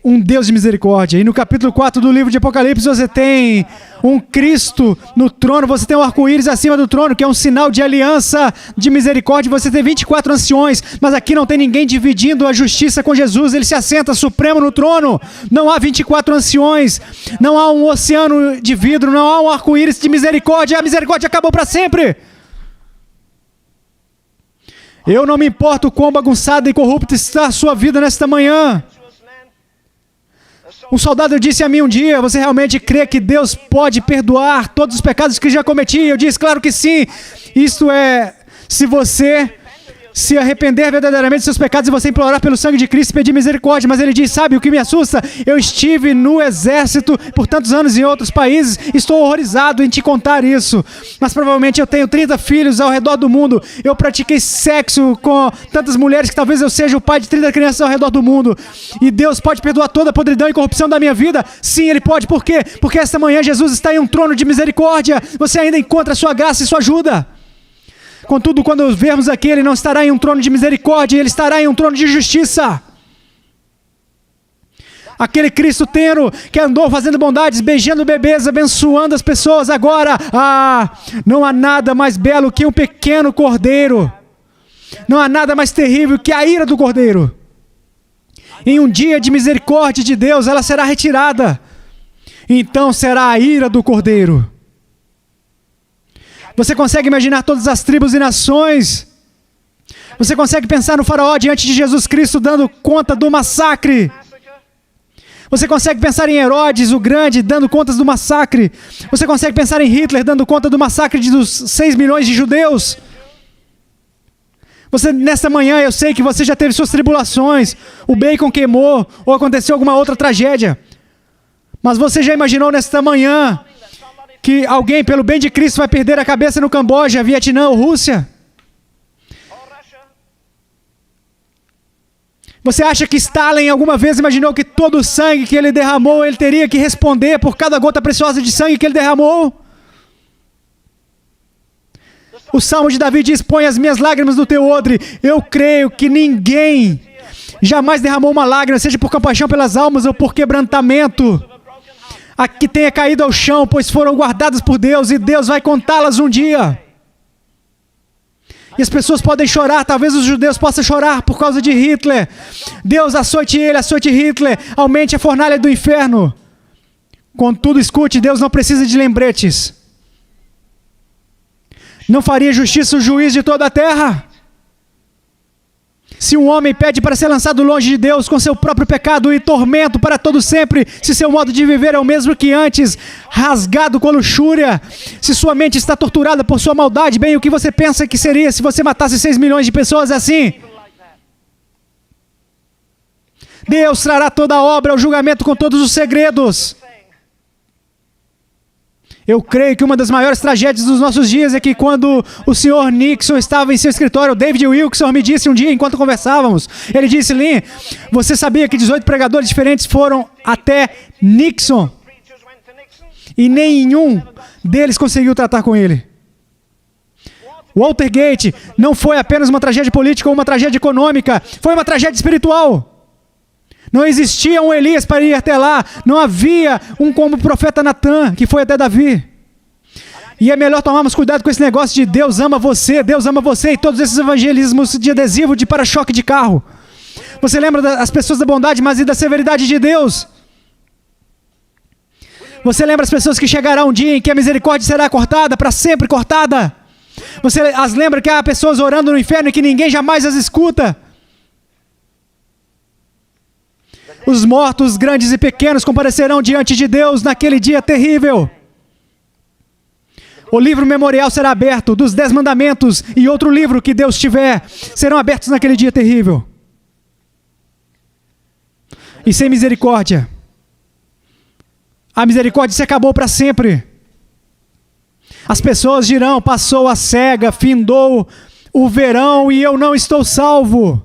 [SPEAKER 1] um Deus de misericórdia. E no capítulo 4 do livro de Apocalipse, você tem um Cristo no trono, você tem um arco-íris acima do trono, que é um sinal de aliança, de misericórdia. Você tem 24 anciões, mas aqui não tem ninguém dividindo a justiça com Jesus. Ele se assenta supremo no trono. Não há 24 anciões, não há um oceano de vidro, não há um arco-íris de misericórdia. A misericórdia acabou para sempre. Eu não me importo quão bagunçada e corrupta está a sua vida nesta manhã. Um soldado disse a mim um dia, você realmente crê que Deus pode perdoar todos os pecados que já cometi? Eu disse, claro que sim. Isto é, se você se arrepender verdadeiramente dos seus pecados e você implorar pelo sangue de Cristo e pedir misericórdia. Mas ele diz, sabe o que me assusta? Eu estive no exército por tantos anos em outros países, estou horrorizado em te contar isso. Mas provavelmente eu tenho 30 filhos ao redor do mundo. Eu pratiquei sexo com tantas mulheres que talvez eu seja o pai de 30 crianças ao redor do mundo. E Deus pode perdoar toda a podridão e corrupção da minha vida? Sim, Ele pode. Por quê? Porque esta manhã Jesus está em um trono de misericórdia. Você ainda encontra a sua graça e sua ajuda. Contudo, quando vermos aqui, Ele não estará em um trono de misericórdia, Ele estará em um trono de justiça. Aquele Cristo tenro que andou fazendo bondades, beijando bebês, abençoando as pessoas agora. Não há nada mais belo que um pequeno cordeiro. Não há nada mais terrível que a ira do cordeiro. Em um dia de misericórdia de Deus, ela será retirada. Então será a ira do cordeiro. Você consegue imaginar todas as tribos e nações? Você consegue pensar no faraó diante de Jesus Cristo dando conta do massacre? Você consegue pensar em Herodes o Grande dando contas do massacre? Você consegue pensar em Hitler dando conta do massacre dos 6 milhões de judeus? Nesta manhã eu sei que você já teve suas tribulações, o bacon queimou ou aconteceu alguma outra tragédia. Mas você já imaginou nesta manhã que alguém, pelo bem de Cristo, vai perder a cabeça no Camboja, Vietnã ou Rússia? Você acha que Stalin alguma vez imaginou que todo o sangue que ele derramou, ele teria que responder por cada gota preciosa de sangue que ele derramou? O Salmo de Davi diz, põe as minhas lágrimas no teu odre. Eu creio que ninguém jamais derramou uma lágrima, seja por compaixão pelas almas ou por quebrantamento, a que tenha caído ao chão, pois foram guardadas por Deus e Deus vai contá-las um dia. E as pessoas podem chorar, talvez os judeus possam chorar por causa de Hitler. Deus, açoite ele, açoite Hitler, aumente a fornalha do inferno. Contudo, escute, Deus não precisa de lembretes. Não faria justiça o juiz de toda a terra? Se um homem pede para ser lançado longe de Deus com seu próprio pecado e tormento para todo sempre, se seu modo de viver é o mesmo que antes, rasgado com luxúria, se sua mente está torturada por sua maldade, bem, o que você pensa que seria se você matasse 6 milhões de pessoas assim? Deus trará toda a obra ao julgamento com todos os segredos. Eu creio que uma das maiores tragédias dos nossos dias é que quando o senhor Nixon estava em seu escritório, o David Wilkerson me disse um dia, enquanto conversávamos, ele disse, Lynn, você sabia que 18 pregadores diferentes foram até Nixon e nenhum deles conseguiu tratar com ele? Watergate não foi apenas uma tragédia política ou uma tragédia econômica, foi uma tragédia espiritual. Não existia um Elias para ir até lá. Não havia um como o profeta Natan, que foi até Davi. E é melhor tomarmos cuidado com esse negócio de Deus ama você e todos esses evangelismos de adesivo de para-choque de carro. Você lembra das pessoas da bondade, mas e da severidade de Deus? Você lembra as pessoas que chegará um dia em que a misericórdia será cortada, para sempre cortada? Você as lembra que há pessoas orando no inferno e que ninguém jamais as escuta? Os mortos, grandes e pequenos, comparecerão diante de Deus naquele dia terrível. O livro memorial será aberto, dos 10 mandamentos e outro livro que Deus tiver, serão abertos naquele dia terrível. E sem misericórdia. A misericórdia se acabou para sempre. As pessoas dirão, passou a cega, findou o verão e eu não estou salvo.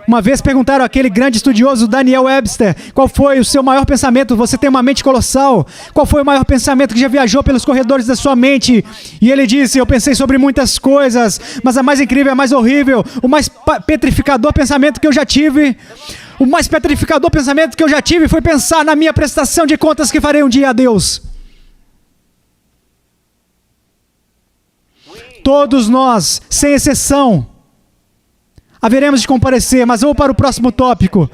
[SPEAKER 1] Uma vez perguntaram àquele grande estudioso Daniel Webster, qual foi o seu maior pensamento? Você tem uma mente colossal. Qual foi o maior pensamento que já viajou pelos corredores da sua mente? E ele disse, eu pensei sobre muitas coisas, mas a mais incrível, a mais horrível, o mais petrificador pensamento que eu já tive, foi pensar na minha prestação de contas que farei um dia a Deus. Todos nós, sem exceção, haveremos de comparecer, mas vou para o próximo tópico.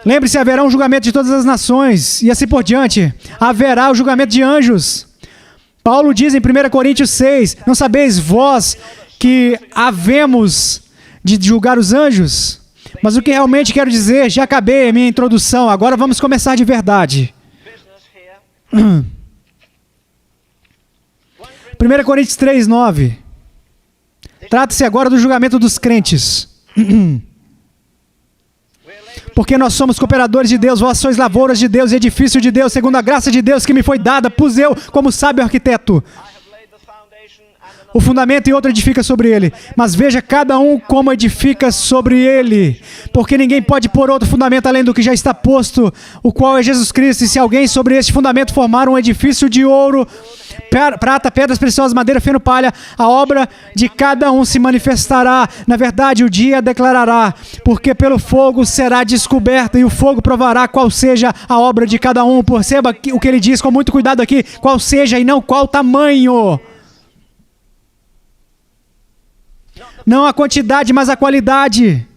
[SPEAKER 1] Lembre-se, haverá um julgamento de todas as nações, e assim por diante. Haverá o julgamento de anjos. Paulo diz em 1 Coríntios 6, não sabeis vós que havemos de julgar os anjos? Mas o que realmente quero dizer, já acabei a minha introdução, agora vamos começar de verdade. 1 Coríntios 3, 9. Trata-se agora do julgamento dos crentes. Porque nós somos cooperadores de Deus, vós sois lavouras de Deus, edifício de Deus, segundo a graça de Deus que me foi dada, pus eu como sábio arquiteto o fundamento e outro edifica sobre ele. Mas veja cada um como edifica sobre ele. Porque ninguém pode pôr outro fundamento além do que já está posto, o qual é Jesus Cristo. E se alguém sobre este fundamento formar um edifício de ouro, prata, pedras preciosas, madeira, feno, palha, a obra de cada um se manifestará. Na verdade, o dia declarará, porque pelo fogo será descoberta, e o fogo provará qual seja a obra de cada um. Perceba o que ele diz com muito cuidado aqui, qual seja e não qual tamanho. Não a quantidade, mas a qualidade.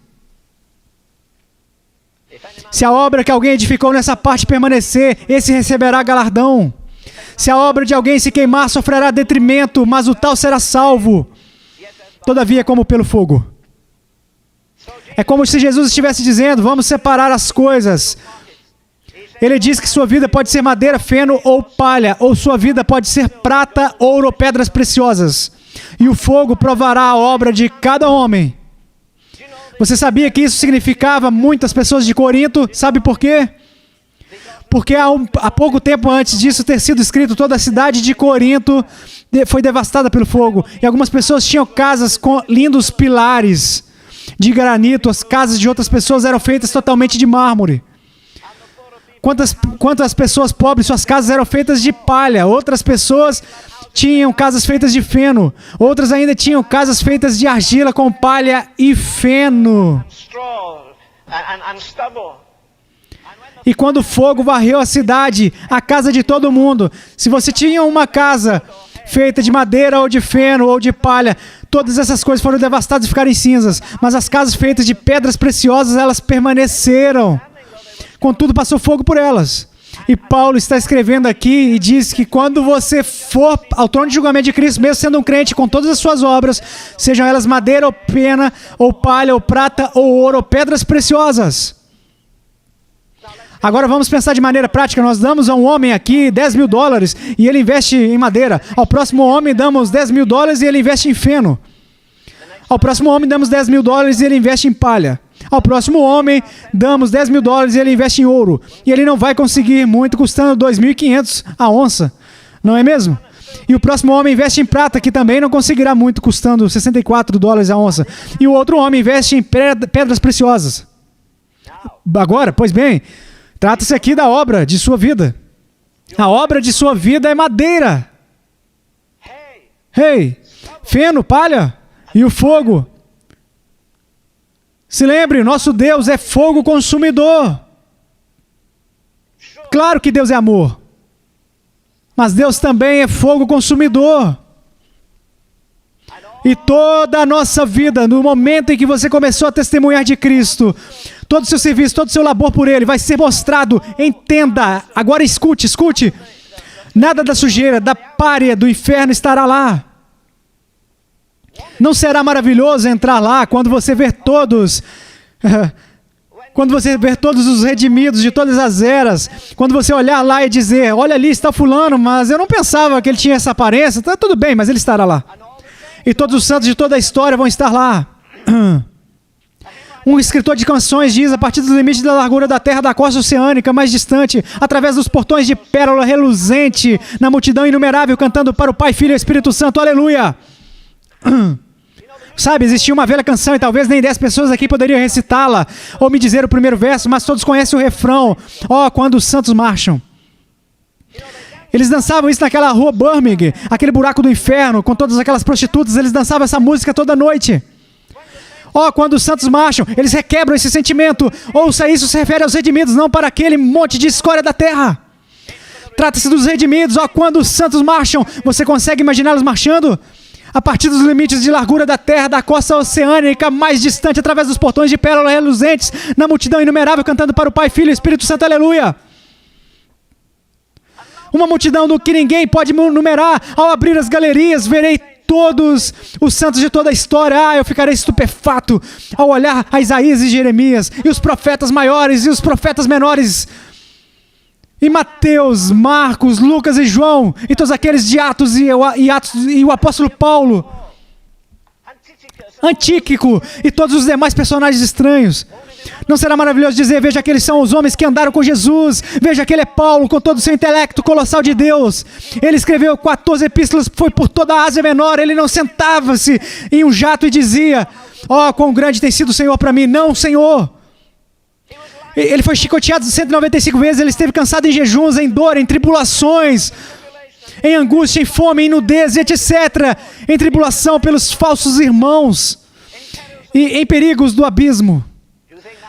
[SPEAKER 1] Se a obra que alguém edificou nessa parte permanecer, esse receberá galardão. Se a obra de alguém se queimar, sofrerá detrimento, mas o tal será salvo. Todavia, como pelo fogo. É como se Jesus estivesse dizendo, vamos separar as coisas. Ele diz que sua vida pode ser madeira, feno ou palha, ou sua vida pode ser prata, ouro ou pedras preciosas. E o fogo provará a obra de cada homem. Você sabia que isso significava muitas pessoas de Corinto? Sabe por quê? Porque há pouco tempo antes disso ter sido escrito, toda a cidade de Corinto foi devastada pelo fogo. E algumas pessoas tinham casas com lindos pilares de granito. As casas de outras pessoas eram feitas totalmente de mármore. Quantas pessoas pobres, suas casas eram feitas de palha. Outras pessoas tinham casas feitas de feno. Outras ainda tinham casas feitas de argila com palha e feno. E quando o fogo varreu a cidade, a casa de todo mundo, se você tinha uma casa feita de madeira ou de feno ou de palha, todas essas coisas foram devastadas e ficaram em cinzas. Mas as casas feitas de pedras preciosas, elas permaneceram. Contudo, passou fogo por elas. E Paulo está escrevendo aqui e diz que quando você for ao trono de julgamento de Cristo, mesmo sendo um crente, com todas as suas obras, sejam elas madeira ou pena, ou palha, ou prata, ou ouro, ou pedras preciosas. Agora vamos pensar de maneira prática. Nós damos a um homem aqui $10.000 e ele investe em madeira. Ao próximo homem damos $10.000 e ele investe em feno. Ao próximo homem damos $10.000 e ele investe em palha. Ao próximo homem, damos $10.000 e ele investe em ouro. E ele não vai conseguir muito, custando $2.500 a onça. Não é mesmo? E o próximo homem investe em prata, que também não conseguirá muito, custando $64 a onça. E o outro homem investe em pedras preciosas. Agora, pois bem, trata-se aqui da obra de sua vida. A obra de sua vida é madeira. Feno, palha e o fogo. Se lembre, nosso Deus é fogo consumidor. Claro que Deus é amor. Mas Deus também é fogo consumidor. E toda a nossa vida, no momento em que você começou a testemunhar de Cristo, todo o seu serviço, todo o seu labor por Ele vai ser mostrado. Entenda. Agora escute. Nada da sujeira, da pária, do inferno estará lá. Não será maravilhoso entrar lá quando você ver todos os redimidos de todas as eras, quando você olhar lá e dizer, olha ali está fulano, mas eu não pensava que ele tinha essa aparência, tá tudo bem, mas ele estará lá. E todos os santos de toda a história vão estar lá. Um escritor de canções diz: a partir dos limites da largura da terra, da costa oceânica mais distante, através dos portões de pérola reluzente, na multidão inumerável, cantando para o Pai, Filho e Espírito Santo, aleluia. Sabe, existia uma velha canção e talvez nem 10 pessoas aqui poderiam recitá-la ou me dizer o primeiro verso, mas todos conhecem o refrão: ó, quando os santos marcham. Eles dançavam isso naquela rua Birmingham, aquele buraco do inferno, com todas aquelas prostitutas. Eles dançavam essa música toda noite. Ó, quando os santos marcham, eles requebram esse sentimento. Ouça, isso se refere aos redimidos, não para aquele monte de escória da terra. Trata-se dos redimidos. Ó, quando os santos marcham, você consegue imaginá-los marchando? A partir dos limites de largura da terra, da costa oceânica mais distante, através dos portões de pérola reluzentes, na multidão inumerável, cantando para o Pai, Filho e Espírito Santo, aleluia. Uma multidão do que ninguém pode numerar. Ao abrir as galerias, verei todos os santos de toda a história. Eu ficarei estupefato ao olhar a Isaías e Jeremias, e os profetas maiores e os profetas menores, e Mateus, Marcos, Lucas e João, e todos aqueles de Atos e o apóstolo Paulo, Antíquico e todos os demais personagens estranhos. Não será maravilhoso dizer: veja que eles são os homens que andaram com Jesus, veja que ele é Paulo com todo o seu intelecto colossal de Deus. Ele escreveu 14 epístolas, foi por toda a Ásia Menor. Ele não sentava-se em um jato e dizia: ó, quão grande tem sido o Senhor para mim. Não, Senhor. Ele foi chicoteado 195 vezes, ele esteve cansado em jejuns, em dor, em tribulações, em angústia, em fome, em nudez, etc. Em tribulação pelos falsos irmãos e em perigos do abismo.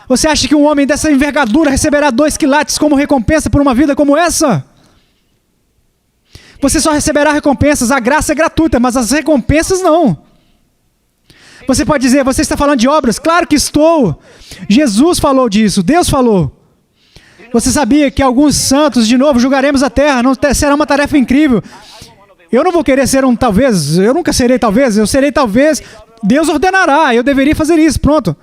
[SPEAKER 1] Você acha que um homem dessa envergadura receberá 2 quilates como recompensa por uma vida como essa? Você só receberá recompensas. A graça é gratuita, mas as recompensas não. Você pode dizer: você está falando de obras? Claro que estou. Jesus falou disso, Deus falou. Você sabia que alguns santos, de novo, julgaremos a terra? Não será uma tarefa incrível. Eu não vou querer ser um talvez, eu nunca serei talvez, eu serei talvez. Deus ordenará, eu deveria fazer isso, pronto.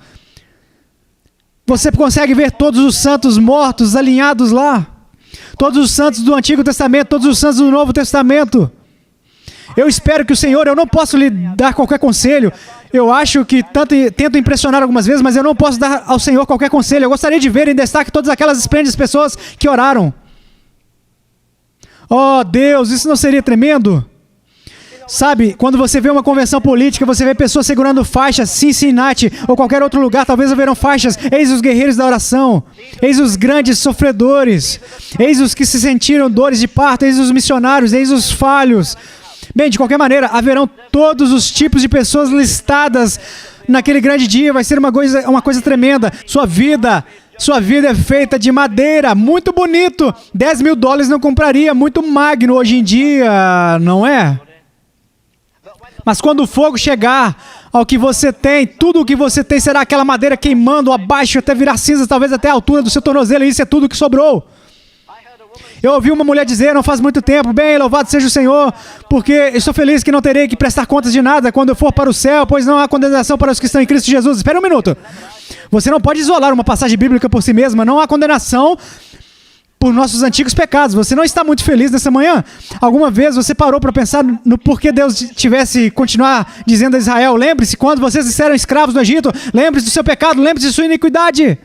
[SPEAKER 1] Você consegue ver todos os santos mortos alinhados lá. Todos os santos do Antigo Testamento, todos os santos do Novo Testamento. Eu espero que o Senhor, eu não posso lhe dar qualquer conselho. Eu acho que tento impressionar algumas vezes, mas eu não posso dar ao Senhor qualquer conselho. Eu gostaria de ver em destaque todas aquelas esplêndidas pessoas que oraram. Oh, Deus, isso não seria tremendo? Sabe, quando você vê uma convenção política, você vê pessoas segurando faixas, Cincinnati ou qualquer outro lugar, talvez haverão faixas: eis os guerreiros da oração, eis os grandes sofredores, eis os que se sentiram dores de parto, eis os missionários, eis os falhos. Bem, de qualquer maneira, haverão todos os tipos de pessoas listadas naquele grande dia. Vai ser uma coisa tremenda. Sua vida é feita de madeira, muito bonito. $10.000 não compraria, muito magno hoje em dia, não é? Mas quando o fogo chegar ao que você tem, tudo o que você tem será aquela madeira queimando abaixo até virar cinza, talvez até a altura do seu tornozelo, e isso é tudo que sobrou. Eu ouvi uma mulher dizer não faz muito tempo: bem, louvado seja o Senhor, porque estou feliz que não terei que prestar contas de nada quando eu for para o céu, pois não há condenação para os que estão em Cristo Jesus. Espera um minuto. Você não pode isolar uma passagem bíblica por si mesma. Não há condenação por nossos antigos pecados. Você não está muito feliz nessa manhã? Alguma vez você parou para pensar no porquê Deus tivesse continuar dizendo a Israel: lembre-se quando vocês eram escravos no Egito, lembre-se do seu pecado, lembre-se de sua iniquidade.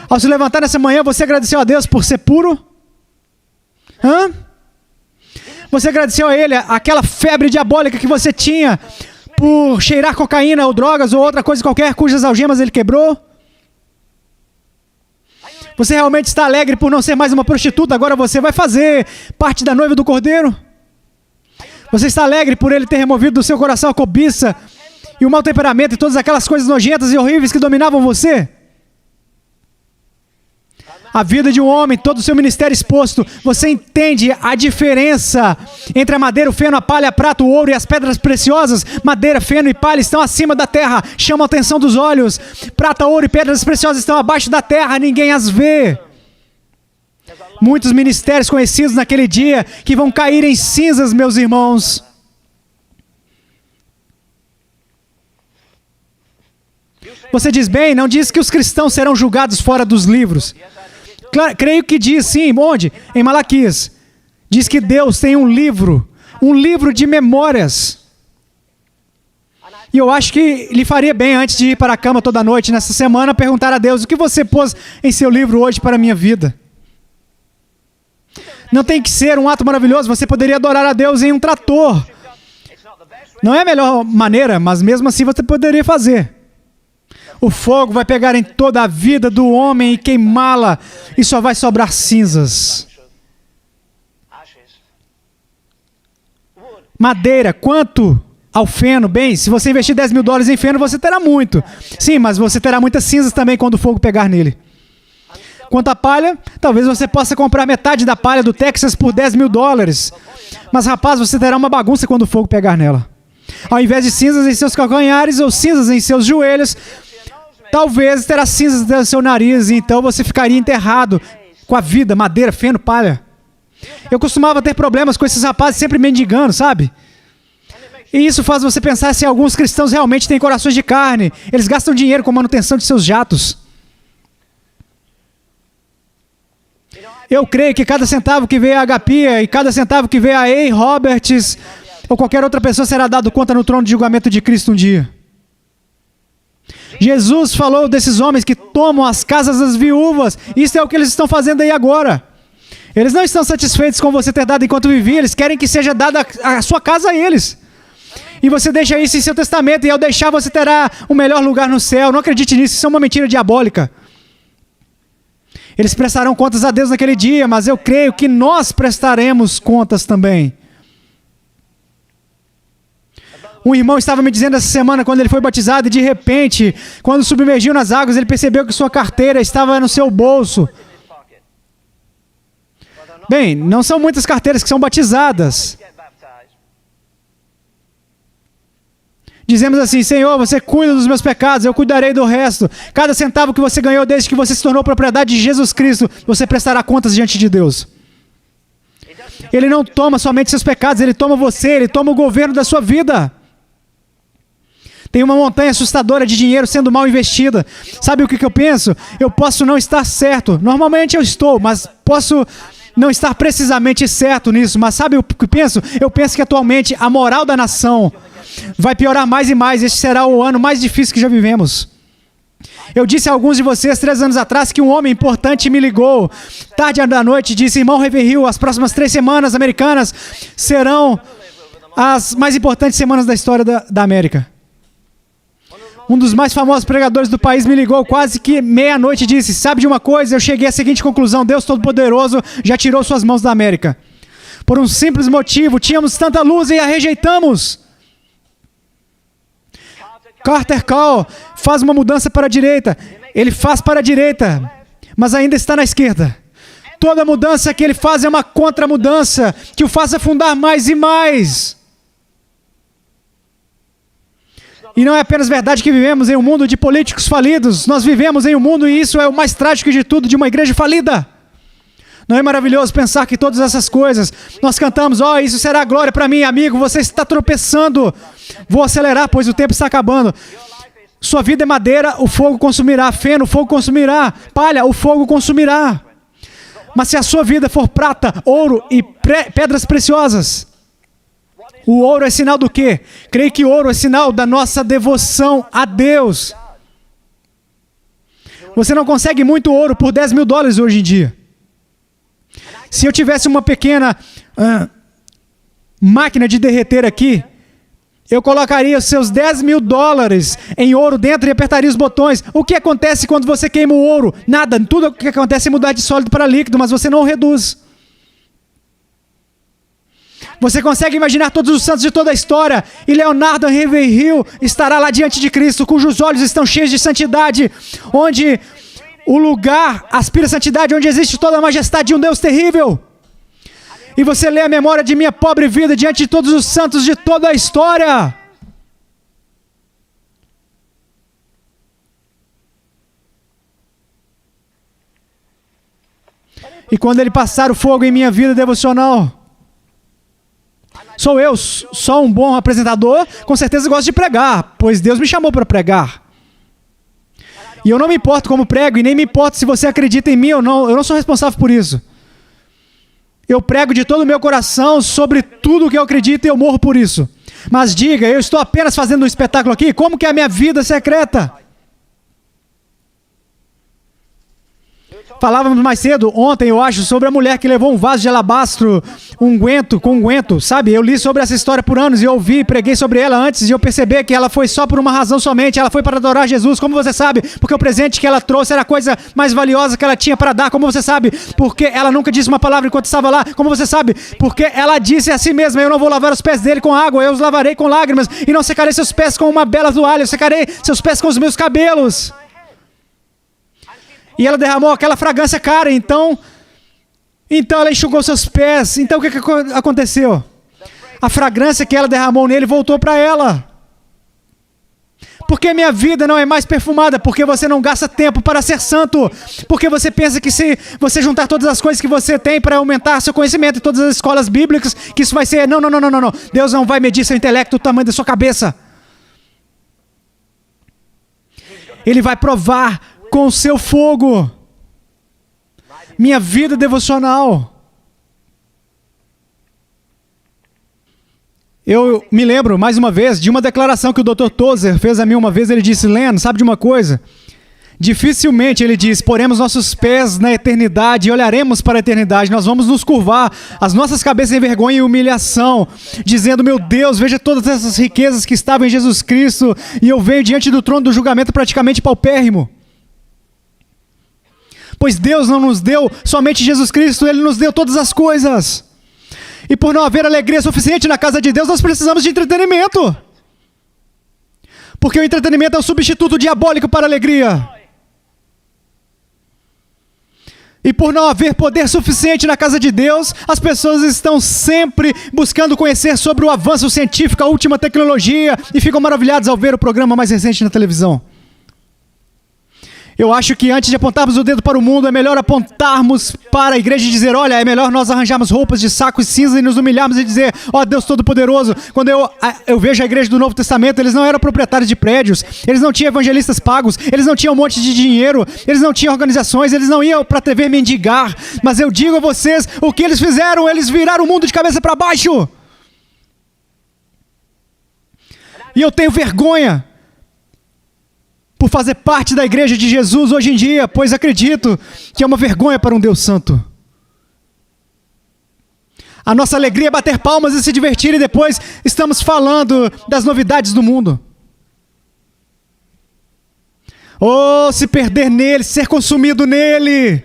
[SPEAKER 1] Ao se levantar nessa manhã, você agradeceu a Deus por ser puro? Hã? Você agradeceu a Ele aquela febre diabólica que você tinha por cheirar cocaína ou drogas ou outra coisa qualquer cujas algemas Ele quebrou? Você realmente está alegre por não ser mais uma prostituta? Agora você vai fazer parte da noiva do Cordeiro? Você está alegre por Ele ter removido do seu coração a cobiça e o mau temperamento e todas aquelas coisas nojentas e horríveis que dominavam você? A vida de um homem, todo o seu ministério exposto. Você entende a diferença entre a madeira, o feno, a palha, a prata, o ouro e as pedras preciosas? Madeira, feno e palha estão acima da terra, chamam a atenção dos olhos. Prata, ouro e pedras preciosas estão abaixo da terra, ninguém as vê. Muitos ministérios conhecidos naquele dia que vão cair em cinzas, meus irmãos. Você diz: bem, não diz que os cristãos serão julgados fora dos livros. Claro, creio que diz sim. Onde? Em Malaquias. Diz que Deus tem um livro de memórias. E eu acho que lhe faria bem, antes de ir para a cama toda noite nessa semana, perguntar a Deus: o que você pôs em seu livro hoje para a minha vida? Não tem que ser um ato maravilhoso. Você poderia adorar a Deus em um trator. Não é a melhor maneira, mas mesmo assim você poderia fazer. O fogo vai pegar em toda a vida do homem e queimá-la, e só vai sobrar cinzas. Madeira, quanto ao feno? Bem, se você investir $10.000 em feno, você terá muito. Sim, mas você terá muitas cinzas também quando o fogo pegar nele. Quanto à palha, talvez você possa comprar metade da palha do Texas por $10.000. Mas, rapaz, você terá uma bagunça quando o fogo pegar nela. Ao invés de cinzas em seus calcanhares ou cinzas em seus joelhos, talvez terá cinzas no seu nariz, e então você ficaria enterrado com a vida, madeira, feno, palha. Eu costumava ter problemas com esses rapazes sempre mendigando, sabe? E isso faz você pensar se alguns cristãos realmente têm corações de carne. Eles gastam dinheiro com manutenção de seus jatos. Eu creio que cada centavo que veio a Agapia e cada centavo que veio a A. Roberts ou qualquer outra pessoa será dado conta no trono de julgamento de Cristo um dia. Jesus falou desses homens que tomam as casas das viúvas. Isso é o que eles estão fazendo aí agora. Eles não estão satisfeitos com você ter dado enquanto vivia. Eles querem que seja dada a sua casa a eles. E você deixa isso em seu testamento, e ao deixar você terá o melhor lugar no céu. Não acredite nisso, isso é uma mentira diabólica. Eles prestarão contas a Deus naquele dia, mas eu creio que nós prestaremos contas também. Um irmão estava me dizendo essa semana, quando ele foi batizado, e de repente, quando submergiu nas águas, ele percebeu que sua carteira estava no seu bolso. Bem, não são muitas carteiras que são batizadas. Dizemos assim: Senhor, você cuida dos meus pecados, eu cuidarei do resto. Cada centavo que você ganhou desde que você se tornou propriedade de Jesus Cristo, você prestará contas diante de Deus. Ele não toma somente seus pecados, ele toma você, ele toma o governo da sua vida. Tem uma montanha assustadora de dinheiro sendo mal investida. Sabe o que eu penso? Eu posso não estar certo. Normalmente eu estou, mas posso não estar precisamente certo nisso. Mas sabe o que eu penso? Eu penso que atualmente a moral da nação vai piorar mais e mais. Este será o ano mais difícil que já vivemos. Eu disse a alguns de vocês 3 anos atrás que um homem importante me ligou tarde da noite e disse: irmão Ravenhill, as próximas 3 semanas americanas serão as mais importantes semanas da história da América. Um dos mais famosos pregadores do país me ligou quase que meia-noite e disse: sabe de uma coisa, eu cheguei à seguinte conclusão: Deus Todo-Poderoso já tirou suas mãos da América. Por um simples motivo: tínhamos tanta luz e a rejeitamos. Carter Call faz uma mudança para a direita. Ele faz para a direita, mas ainda está na esquerda. Toda mudança que ele faz é uma contramudança que o faz afundar mais e mais. E não é apenas verdade que vivemos em um mundo de políticos falidos. Nós vivemos em um mundo, e isso é o mais trágico de tudo, de uma igreja falida. Não é maravilhoso pensar que todas essas coisas, nós cantamos: ó, isso será glória para mim, amigo, você está tropeçando. Vou acelerar, pois o tempo está acabando. Sua vida é madeira, o fogo consumirá. Feno, o fogo consumirá. Palha, o fogo consumirá. Mas se a sua vida for prata, ouro e pedras preciosas, o ouro é sinal do quê? Creio que ouro é sinal da nossa devoção a Deus. Você não consegue muito ouro por $10.000 hoje em dia. Se eu tivesse uma pequena máquina de derreter aqui, eu colocaria os seus $10.000 em ouro dentro e apertaria os botões. O que acontece quando você queima o ouro? Nada. Tudo o que acontece é mudar de sólido para líquido, mas você não o reduz. Você consegue imaginar todos os santos de toda a história, e Leonardo Ravenhill estará lá diante de Cristo, cujos olhos estão cheios de santidade, onde o lugar aspira a santidade, onde existe toda a majestade de um Deus terrível. E você lê a memória de minha pobre vida diante de todos os santos de toda a história. E quando ele passar o fogo em minha vida devocional, sou eu só um bom apresentador? Com certeza gosto de pregar, pois Deus me chamou para pregar. E eu não me importo como prego, e nem me importo se você acredita em mim ou não. Eu não sou responsável por isso. Eu prego de todo o meu coração sobre tudo o que eu acredito, e eu morro por isso. Mas diga, eu estou apenas fazendo um espetáculo aqui? Como que é a minha vida secreta? Falávamos mais cedo, ontem eu acho, sobre a mulher que levou um vaso de alabastro, com unguento, sabe? Eu li sobre essa história por anos e eu ouvi, preguei sobre ela antes de eu perceber que ela foi só por uma razão somente, ela foi para adorar Jesus, como você sabe? Porque o presente que ela trouxe era a coisa mais valiosa que ela tinha para dar, como você sabe? Porque ela nunca disse uma palavra enquanto estava lá, como você sabe? Porque ela disse a si mesma, eu não vou lavar os pés dele com água, eu os lavarei com lágrimas e não secarei seus pés com uma bela toalha, eu secarei seus pés com os meus cabelos. E ela derramou aquela fragrância cara, então ela enxugou seus pés. Então o que aconteceu? A fragrância que ela derramou nele voltou para ela. Porque minha vida não é mais perfumada, porque você não gasta tempo para ser santo, porque você pensa que se você juntar todas as coisas que você tem para aumentar seu conhecimento em todas as escolas bíblicas, que isso vai ser, não. Deus não vai medir seu intelecto, o tamanho da sua cabeça. Ele vai provar com o seu fogo. Minha vida devocional. Eu me lembro, mais uma vez, de uma declaração que o Dr. Tozer fez a mim uma vez. Ele disse, Len, sabe de uma coisa? Dificilmente, ele diz, poremos nossos pés na eternidade e olharemos para a eternidade. Nós vamos nos curvar, as nossas cabeças em vergonha e humilhação, dizendo, meu Deus, veja todas essas riquezas que estavam em Jesus Cristo e eu venho diante do trono do julgamento praticamente paupérrimo. Pois Deus não nos deu somente Jesus Cristo, Ele nos deu todas as coisas. E por não haver alegria suficiente na casa de Deus, nós precisamos de entretenimento. Porque o entretenimento é o substituto diabólico para a alegria. E por não haver poder suficiente na casa de Deus, as pessoas estão sempre buscando conhecer sobre o avanço científico, a última tecnologia, e ficam maravilhados ao ver o programa mais recente na televisão. Eu acho que antes de apontarmos o dedo para o mundo, é melhor apontarmos para a igreja e dizer, olha, é melhor nós arranjarmos roupas de saco e cinza e nos humilharmos e dizer, ó Deus Todo-Poderoso. Quando eu vejo a igreja do Novo Testamento, eles não eram proprietários de prédios, eles não tinham evangelistas pagos, eles não tinham um monte de dinheiro, eles não tinham organizações, eles não iam para a TV mendigar. Mas eu digo a vocês, o que eles fizeram? Eles viraram o mundo de cabeça para baixo. E eu tenho vergonha por fazer parte da igreja de Jesus hoje em dia, pois acredito que é uma vergonha para um Deus santo. A nossa alegria é bater palmas e se divertir e depois estamos falando das novidades do mundo. Oh, se perder nele, ser consumido nele.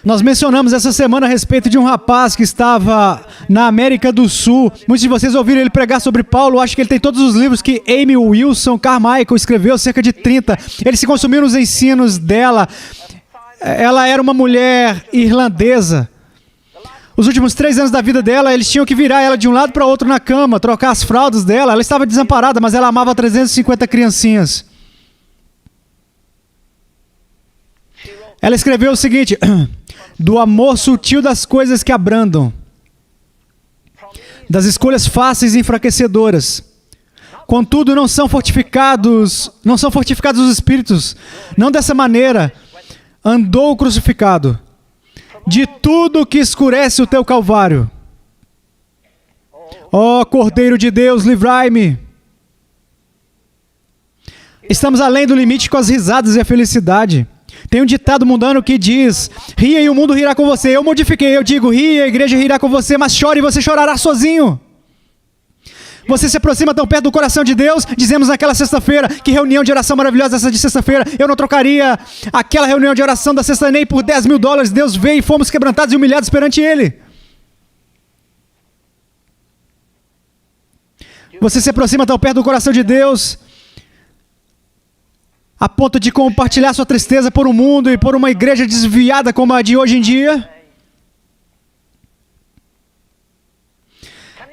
[SPEAKER 1] Nós mencionamos essa semana a respeito de um rapaz que estava na América do Sul. Muitos de vocês ouviram ele pregar sobre Paulo. Acho que ele tem todos os livros que Amy Wilson Carmichael escreveu, cerca de 30. Ele se consumiu nos ensinos dela. Ela era uma mulher irlandesa. Os últimos 3 anos da vida dela, eles tinham que virar ela de um lado para o outro na cama, trocar as fraldas dela. Ela estava desamparada, mas ela amava 350 criancinhas. Ela escreveu o seguinte: do amor sutil das coisas que abrandam, das escolhas fáceis e enfraquecedoras. Contudo, não são fortificados os espíritos. Não dessa maneira andou o crucificado. De tudo que escurece o teu calvário. Ó Cordeiro de Deus, livrai-me. Estamos além do limite com as risadas e a felicidade. Tem um ditado mundano que diz: ria e o mundo rirá com você. Eu modifiquei, eu digo: ria e a igreja rirá com você, mas chore e você chorará sozinho. Você se aproxima tão perto do coração de Deus. Dizemos naquela sexta-feira, que reunião de oração maravilhosa essa de sexta-feira. Eu não trocaria aquela reunião de oração da sexta nem por $10.000. Deus veio e fomos quebrantados e humilhados perante Ele. Você se aproxima tão perto do coração de Deus a ponto de compartilhar sua tristeza por um mundo e por uma igreja desviada como a de hoje em dia.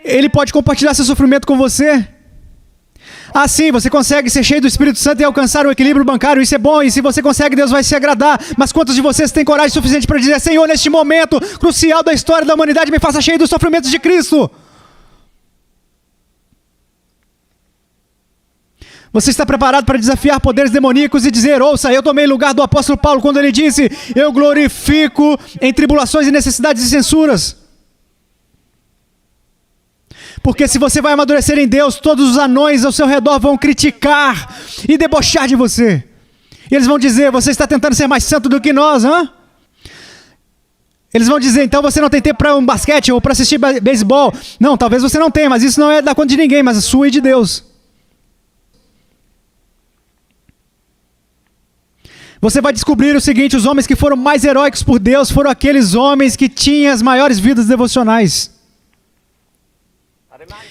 [SPEAKER 1] Ele pode compartilhar seu sofrimento com você. Assim, você consegue ser cheio do Espírito Santo e alcançar o equilíbrio bancário. Isso é bom, e se você consegue, Deus vai se agradar. Mas quantos de vocês têm coragem suficiente para dizer: Senhor, neste momento crucial da história da humanidade, me faça cheio dos sofrimentos de Cristo? Você está preparado para desafiar poderes demoníacos e dizer: ouça, eu tomei lugar do apóstolo Paulo quando ele disse: eu glorifico em tribulações e necessidades e censuras. Porque se você vai amadurecer em Deus, todos os anões ao seu redor vão criticar e debochar de você. E eles vão dizer, você está tentando ser mais santo do que nós, hã? Eles vão dizer, então você não tem tempo para um basquete ou para assistir beisebol. Não, talvez você não tenha, mas isso não é da conta de ninguém, mas a sua e de Deus. Você vai descobrir o seguinte, os homens que foram mais heróicos por Deus foram aqueles homens que tinham as maiores vidas devocionais.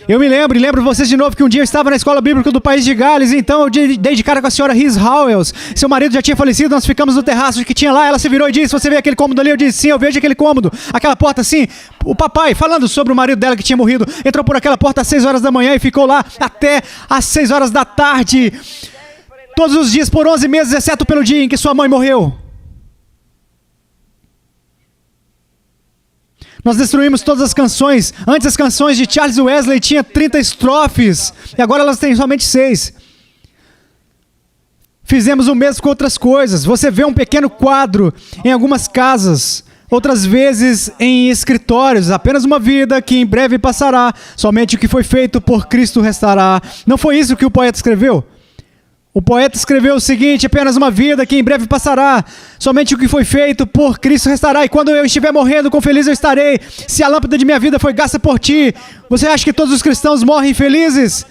[SPEAKER 1] Eu me lembro vocês de novo que um dia eu estava na escola bíblica do país de Gales, então eu dei de cara com a senhora Rhys Howells. Seu marido já tinha falecido, nós ficamos no terraço que tinha lá, ela se virou e disse, você vê aquele cômodo ali? Eu disse, sim, eu vejo aquele cômodo, aquela porta assim. O papai, falando sobre o marido dela que tinha morrido, entrou por aquela porta às 6 horas da manhã e ficou lá até às 6 horas da tarde. Todos os dias por 11 meses, exceto pelo dia em que sua mãe morreu. Nós destruímos todas as canções. Antes as canções de Charles Wesley tinham 30 estrofes. E agora elas têm somente 6. Fizemos o mesmo com outras coisas. Você vê um pequeno quadro em algumas casas. Outras vezes em escritórios. Apenas uma vida que em breve passará. Somente o que foi feito por Cristo restará. Não foi isso que o poeta escreveu? O poeta escreveu o seguinte, apenas uma vida que em breve passará, somente o que foi feito por Cristo restará, e quando eu estiver morrendo, quão feliz eu estarei, se a lâmpada de minha vida foi gasta por ti. Você acha que todos os cristãos morrem felizes?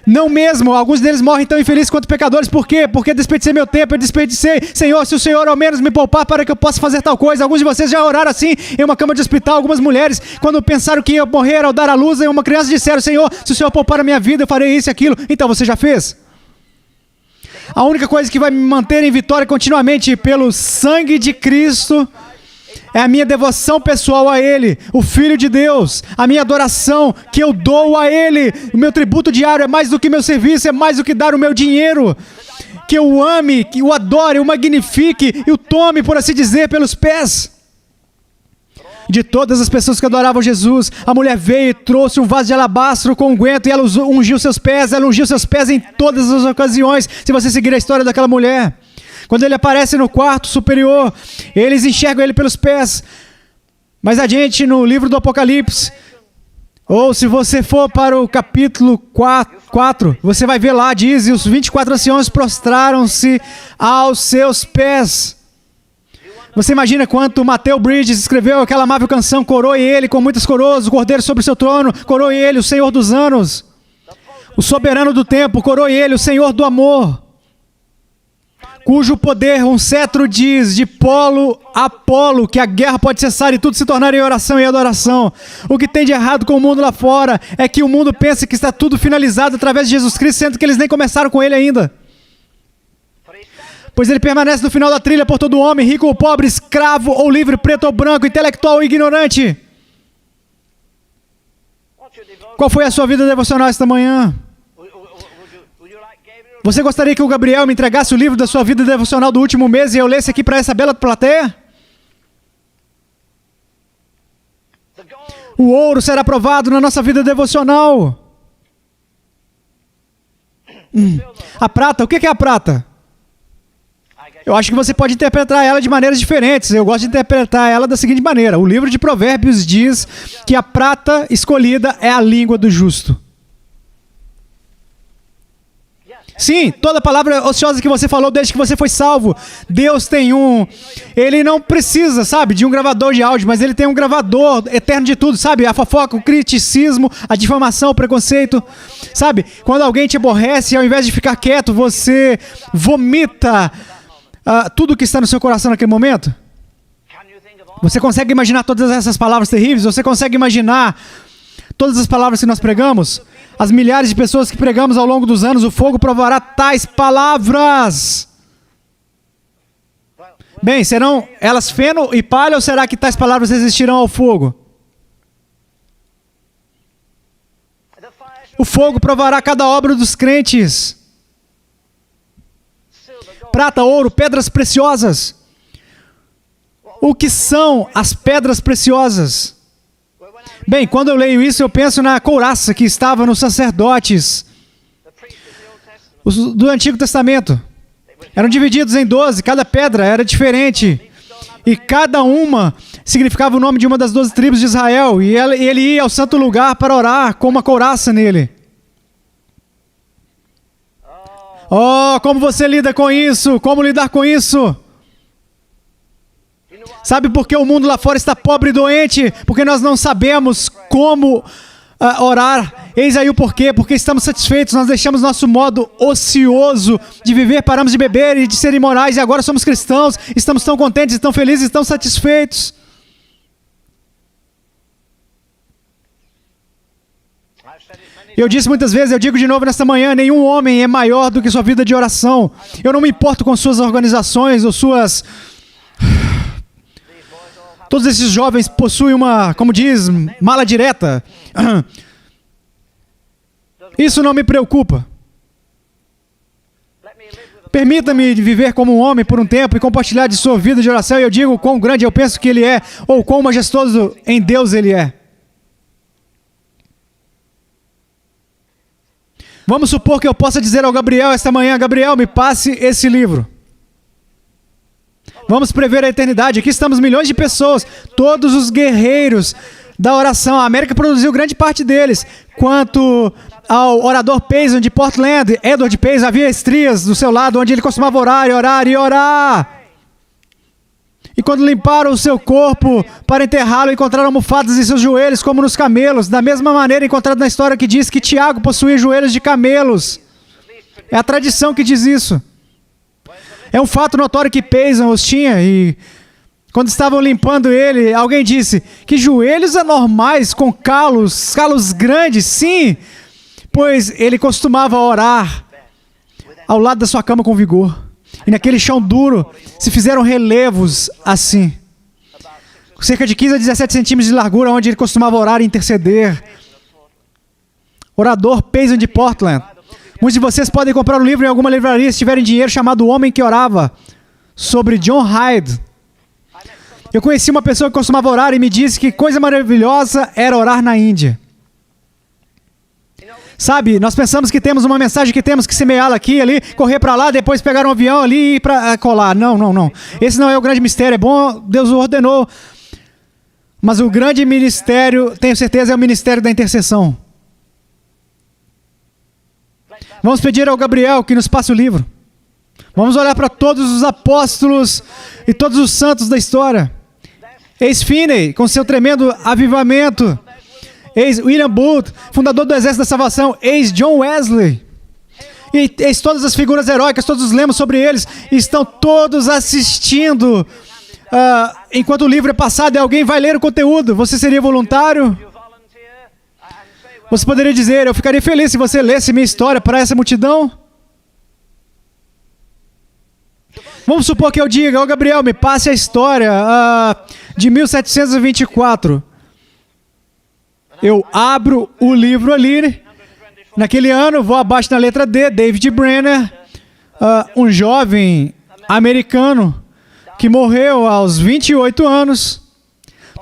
[SPEAKER 1] Não mesmo, alguns deles morrem tão infelizes quanto pecadores. Por quê? Porque desperdicei meu tempo, eu desperdicei. Senhor, se o Senhor ao menos me poupar para que eu possa fazer tal coisa. Alguns de vocês já oraram assim em uma cama de hospital. Algumas mulheres, quando pensaram que ia morrer ao dar à luz, uma criança disseram, Senhor, se o Senhor poupar a minha vida, eu farei isso e aquilo. Então você já fez? A única coisa que vai me manter em vitória continuamente pelo sangue de Cristo é a minha devoção pessoal a Ele, o Filho de Deus, a minha adoração que eu dou a Ele. O meu tributo diário é mais do que meu serviço, é mais do que dar o meu dinheiro. Que eu o ame, que o adore, o magnifique e o tome, por assim dizer, pelos pés. De todas as pessoas que adoravam Jesus, a mulher veio e trouxe um vaso de alabastro com unguento e ela ungiu seus pés, em todas as ocasiões. Se você seguir a história daquela mulher, quando ele aparece no quarto superior, eles enxergam ele pelos pés. Mais adiante no livro do Apocalipse, ou se você for para o capítulo 4, você vai ver lá, diz, e os 24 anciãos prostraram-se aos seus pés. Você imagina quanto Matthew Bridges escreveu aquela amável canção, coroe ele com muitas coroas, o cordeiro sobre o seu trono, coroe ele, o Senhor dos anos, o soberano do tempo, coroe ele, o Senhor do amor, cujo poder um cetro diz, de polo a polo, que a guerra pode cessar e tudo se tornar em oração e adoração. O que tem de errado com o mundo lá fora é que o mundo pensa que está tudo finalizado através de Jesus Cristo, sendo que eles nem começaram com ele ainda. Pois ele permanece no final da trilha por todo homem, rico ou pobre, escravo ou livre, preto ou branco, intelectual ou ignorante. Qual foi a sua vida devocional esta manhã? Você gostaria que o Gabriel me entregasse o livro da sua vida devocional do último mês e eu lesse aqui para essa bela plateia? O ouro será provado na nossa vida devocional. A prata, o que é a prata? Eu acho que você pode interpretar ela de maneiras diferentes. Eu gosto de interpretar ela da seguinte maneira. O livro de Provérbios diz que a prata escolhida é a língua do justo. Sim, toda palavra ociosa que você falou desde que você foi salvo. Deus tem Ele não precisa, sabe, de um gravador de áudio, mas Ele tem um gravador eterno de tudo, sabe? A fofoca, o criticismo, a difamação, o preconceito. Sabe? Quando alguém te aborrece, ao invés de ficar quieto, você vomita tudo que está no seu coração naquele momento? Você consegue imaginar todas essas palavras terríveis? Você consegue imaginar todas as palavras que nós pregamos? As milhares de pessoas que pregamos ao longo dos anos, o fogo provará tais palavras. Bem, serão elas feno e palha ou será que tais palavras resistirão ao fogo? O fogo provará cada obra dos crentes. Prata, ouro, pedras preciosas. O que são as pedras preciosas? Bem, quando eu leio isso, eu penso na couraça que estava nos sacerdotes do Antigo Testamento. Eram divididos em 12, cada pedra era diferente. E cada uma significava o nome de uma das 12 tribos de Israel. E ele ia ao santo lugar para orar com uma couraça nele. Oh, como você lida com isso? Como lidar com isso? Sabe por que o mundo lá fora está pobre e doente? Porque nós não sabemos como orar. Eis aí o porquê. Porque estamos satisfeitos. Nós deixamos nosso modo ocioso de viver, paramos de beber e de ser imorais. E agora somos cristãos. Estamos tão contentes, tão felizes, tão satisfeitos. Eu disse muitas vezes, eu digo de novo nesta manhã, nenhum homem é maior do que sua vida de oração. Eu não me importo com suas organizações ou suas... Todos esses jovens possuem uma, como diz, mala direta. Isso não me preocupa. Permita-me viver como um homem por um tempo e compartilhar de sua vida de oração. E eu digo quão grande eu penso que ele é, ou quão majestoso em Deus ele é. Vamos supor que eu possa dizer ao Gabriel esta manhã: Gabriel, me passe esse livro. Vamos prever a eternidade. Aqui estamos milhões de pessoas, todos os guerreiros da oração. A América produziu grande parte deles. Quanto ao orador Payson de Portland, Edward Payson, havia estrias do seu lado onde ele costumava orar e orar e orar. E quando limparam o seu corpo para enterrá-lo, encontraram almofadas em seus joelhos, como nos camelos. Da mesma maneira encontrado na história que diz que Tiago possuía joelhos de camelos. É a tradição que diz isso. É um fato notório que Payson os tinha. E quando estavam limpando ele, alguém disse: que joelhos anormais com calos grandes. Sim, pois ele costumava orar ao lado da sua cama com vigor. E naquele chão duro se fizeram relevos assim, cerca de 15 a 17 centímetros de largura, onde ele costumava orar e interceder. Orador Payson de Portland. Muitos de vocês podem comprar um livro em alguma livraria se tiverem dinheiro, chamado O Homem que Orava, sobre John Hyde. Eu conheci uma pessoa que costumava orar e me disse que coisa maravilhosa era orar na Índia. Sabe, nós pensamos que temos uma mensagem que temos que semeá-la aqui, ali, correr para lá, depois pegar um avião ali e ir para colar. Não, não, não. Esse não é o grande mistério. É bom, Deus o ordenou. Mas o grande ministério, tenho certeza, é o ministério da intercessão. Vamos pedir ao Gabriel que nos passe o livro. Vamos olhar para todos os apóstolos e todos os santos da história. Eis Finney, com seu tremendo avivamento. Eis William Booth, fundador do Exército da Salvação. Eis John Wesley. E eis todas as figuras heróicas, todos lemos sobre eles. E estão todos assistindo. Enquanto o livro é passado e alguém vai ler o conteúdo. Você seria voluntário? Você poderia dizer: eu ficaria feliz se você lesse minha história para essa multidão? Vamos supor que eu diga: ô Gabriel, me passe a história de 1724. Eu abro o livro ali. Naquele ano, vou abaixo na letra D, David Brenner, um jovem americano que morreu aos 28 anos.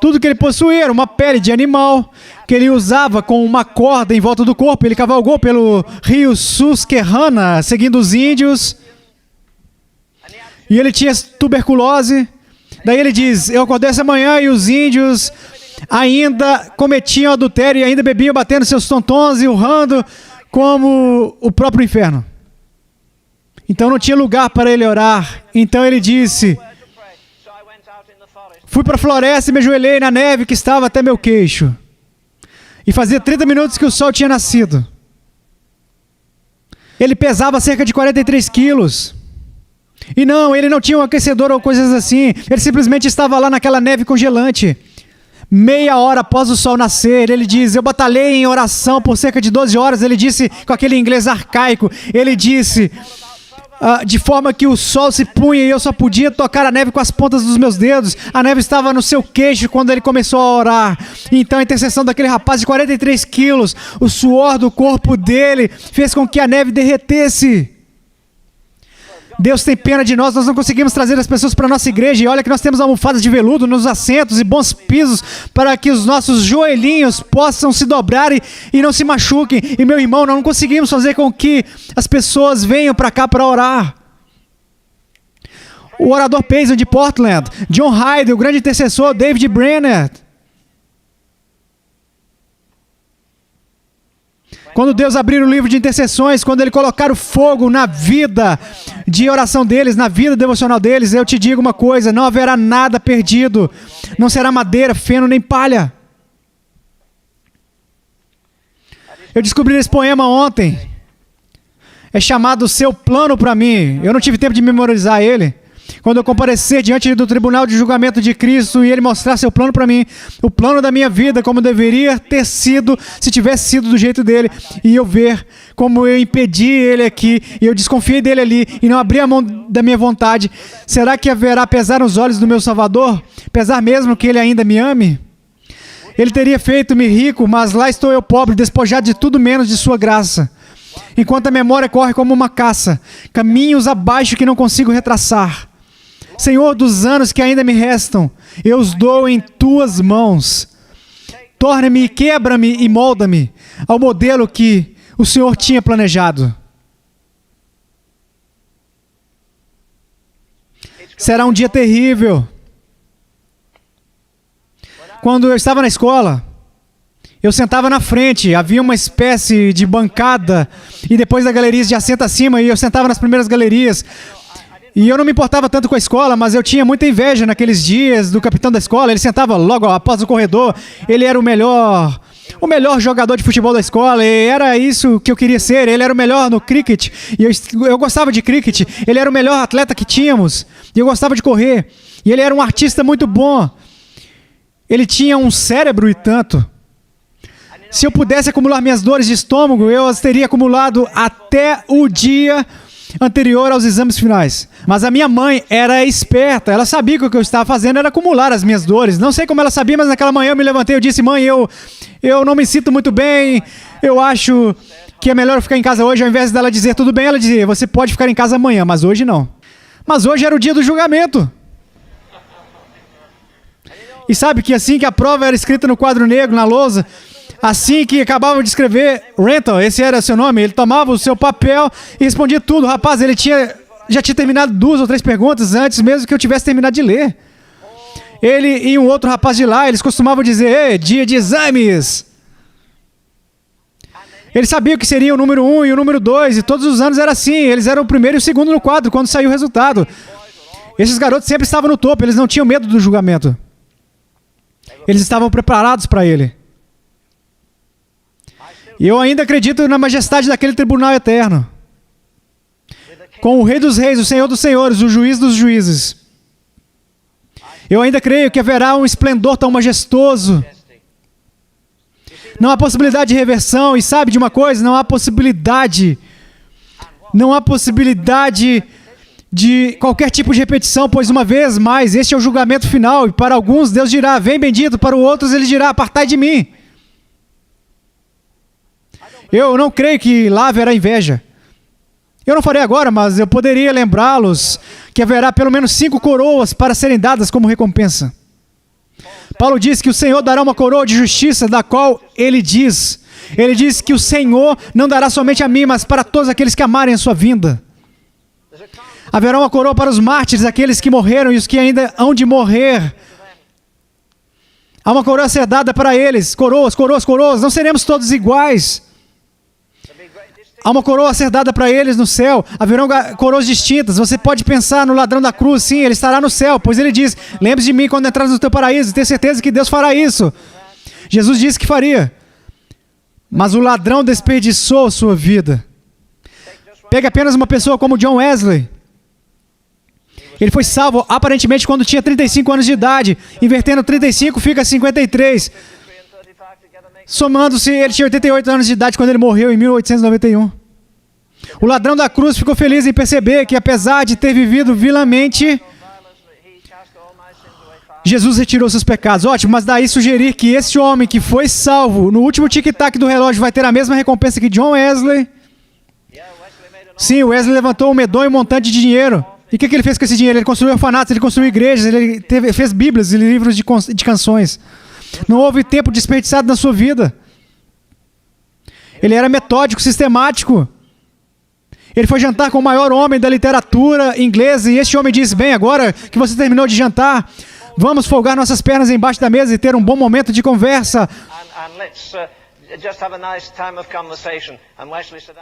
[SPEAKER 1] Tudo que ele possuía era uma pele de animal que ele usava com uma corda em volta do corpo. Ele cavalgou pelo rio Susquehanna, seguindo os índios. E ele tinha tuberculose. Daí ele diz: eu acordei essa manhã e os índios ainda cometiam adultério e ainda bebiam, batendo seus tontons e urrando como o próprio inferno. Então não tinha lugar para ele orar. Então ele disse: fui para a floresta e me ajoelhei na neve que estava até meu queixo. E fazia 30 minutos que o sol tinha nascido. Ele pesava cerca de 43 quilos. E não, ele não tinha um aquecedor ou coisas assim. Ele simplesmente estava lá naquela neve congelante. Meia hora após o sol nascer, ele diz: eu batalhei em oração por cerca de 12 horas. Ele disse com aquele inglês arcaico. Ele disse de forma que o sol se punha e eu só podia tocar a neve com as pontas dos meus dedos. A neve estava no seu queixo quando ele começou a orar. Então a intercessão daquele rapaz de 43 quilos, o suor do corpo dele fez com que a neve derretesse. Deus tem pena de nós não conseguimos trazer as pessoas para a nossa igreja. E olha que nós temos almofadas de veludo nos assentos e bons pisos para que os nossos joelhinhos possam se dobrar e não se machuquem. E meu irmão, nós não conseguimos fazer com que as pessoas venham para cá para orar. O orador Payson de Portland, John Hyde, o grande intercessor David Brenner. Quando Deus abrir o livro de intercessões, quando Ele colocar o fogo na vida de oração deles, na vida devocional deles, eu te digo uma coisa, não haverá nada perdido. Não será madeira, feno nem palha. Eu descobri esse poema ontem. É chamado Seu Plano para Mim. Eu não tive tempo de memorizar ele. Quando eu comparecer diante do tribunal de julgamento de Cristo e Ele mostrar seu plano para mim, o plano da minha vida, como deveria ter sido, se tivesse sido do jeito dele, e eu ver como eu impedi Ele aqui, e eu desconfiei dele ali, e não abri a mão da minha vontade, será que haverá pesar nos olhos do meu Salvador? Pesar mesmo que Ele ainda me ame? Ele teria feito-me rico, mas lá estou eu pobre, despojado de tudo menos de sua graça. Enquanto a memória corre como uma caça, caminhos abaixo que não consigo retraçar. Senhor dos anos que ainda me restam, eu os dou em tuas mãos. Torna-me, quebra-me e molda-me ao modelo que o Senhor tinha planejado. Será um dia terrível. Quando eu estava na escola, eu sentava na frente, havia uma espécie de bancada, e depois da galeria de assento acima, e eu sentava nas primeiras galerias. E eu não me importava tanto com a escola, mas eu tinha muita inveja naqueles dias do capitão da escola. Ele sentava logo após o corredor, ele era o melhor jogador de futebol da escola, e era isso que eu queria ser. Ele era o melhor no cricket, e eu gostava de cricket. Ele era o melhor atleta que tínhamos, e eu gostava de correr. E ele era um artista muito bom. Ele tinha um cérebro e tanto. Se eu pudesse acumular minhas dores de estômago, eu as teria acumulado até o dia anterior aos exames finais. Mas a minha mãe era esperta, ela sabia que o que eu estava fazendo era acumular as minhas dores. Não sei como ela sabia, mas naquela manhã eu me levantei e disse: mãe, eu não me sinto muito bem, eu acho que é melhor eu ficar em casa hoje. Ao invés dela dizer tudo bem, ela dizia: você pode ficar em casa amanhã, mas hoje não. Mas hoje era o dia do julgamento. E sabe que assim que a prova era escrita no quadro negro, na lousa, assim que acabava de escrever, Renton, esse era seu nome, ele tomava o seu papel e respondia tudo. Rapaz, ele já tinha terminado 2 ou 3 perguntas antes mesmo que eu tivesse terminado de ler. Ele e um outro rapaz de lá, eles costumavam dizer: dia de exames. Ele sabia que seria o número 1 e o número 2, e todos os anos era assim, eles eram o primeiro e o segundo no quadro quando saiu o resultado. Esses garotos sempre estavam no topo, eles não tinham medo do julgamento. Eles estavam preparados para ele. E eu ainda acredito na majestade daquele tribunal eterno. Com o Rei dos Reis, o Senhor dos Senhores, o Juiz dos Juízes. Eu ainda creio que haverá um esplendor tão majestoso. Não há possibilidade de reversão. E sabe de uma coisa? Não há possibilidade de qualquer tipo de repetição, pois uma vez mais, este é o julgamento final. E para alguns Deus dirá: vem bendito. Para outros Ele dirá: apartai de mim. Eu não creio que lá haverá inveja. Eu não farei agora, mas eu poderia lembrá-los que haverá pelo menos 5 coroas para serem dadas como recompensa. Paulo diz que o Senhor dará uma coroa de justiça, da qual Ele diz que o Senhor não dará somente a mim, mas para todos aqueles que amarem a sua vinda. Haverá uma coroa para os mártires, aqueles que morreram e os que ainda hão de morrer. Há uma coroa a ser dada para eles. Coroas, coroas, coroas. Não seremos todos iguais. Há uma coroa a ser dada para eles no céu. Haverão coroas distintas. Você pode pensar no ladrão da cruz. Sim, ele estará no céu, pois ele diz: lembre-se de mim quando entrares no teu paraíso. Tenha certeza que Deus fará isso. Jesus disse que faria. Mas o ladrão desperdiçou sua vida. Pega apenas uma pessoa como John Wesley. Ele foi salvo aparentemente quando tinha 35 anos de idade. Invertendo 35 fica 53. Somando-se, ele tinha 88 anos de idade quando ele morreu em 1891. O ladrão da cruz ficou feliz em perceber que, apesar de ter vivido vilamente, Jesus retirou seus pecados. Ótimo, mas daí sugerir que esse homem que foi salvo no último tic-tac do relógio vai ter a mesma recompensa que John Wesley? Sim, Wesley levantou um medonho montante de dinheiro. E o que ele fez com esse dinheiro? Ele construiu orfanatos, ele construiu igrejas, ele fez bíblias e livros de canções. Não houve tempo desperdiçado na sua vida. Ele era metódico, sistemático. Ele foi jantar com o maior homem da literatura inglesa e este homem disse: bem, agora que você terminou de jantar, vamos folgar nossas pernas embaixo da mesa e ter um bom momento de conversa.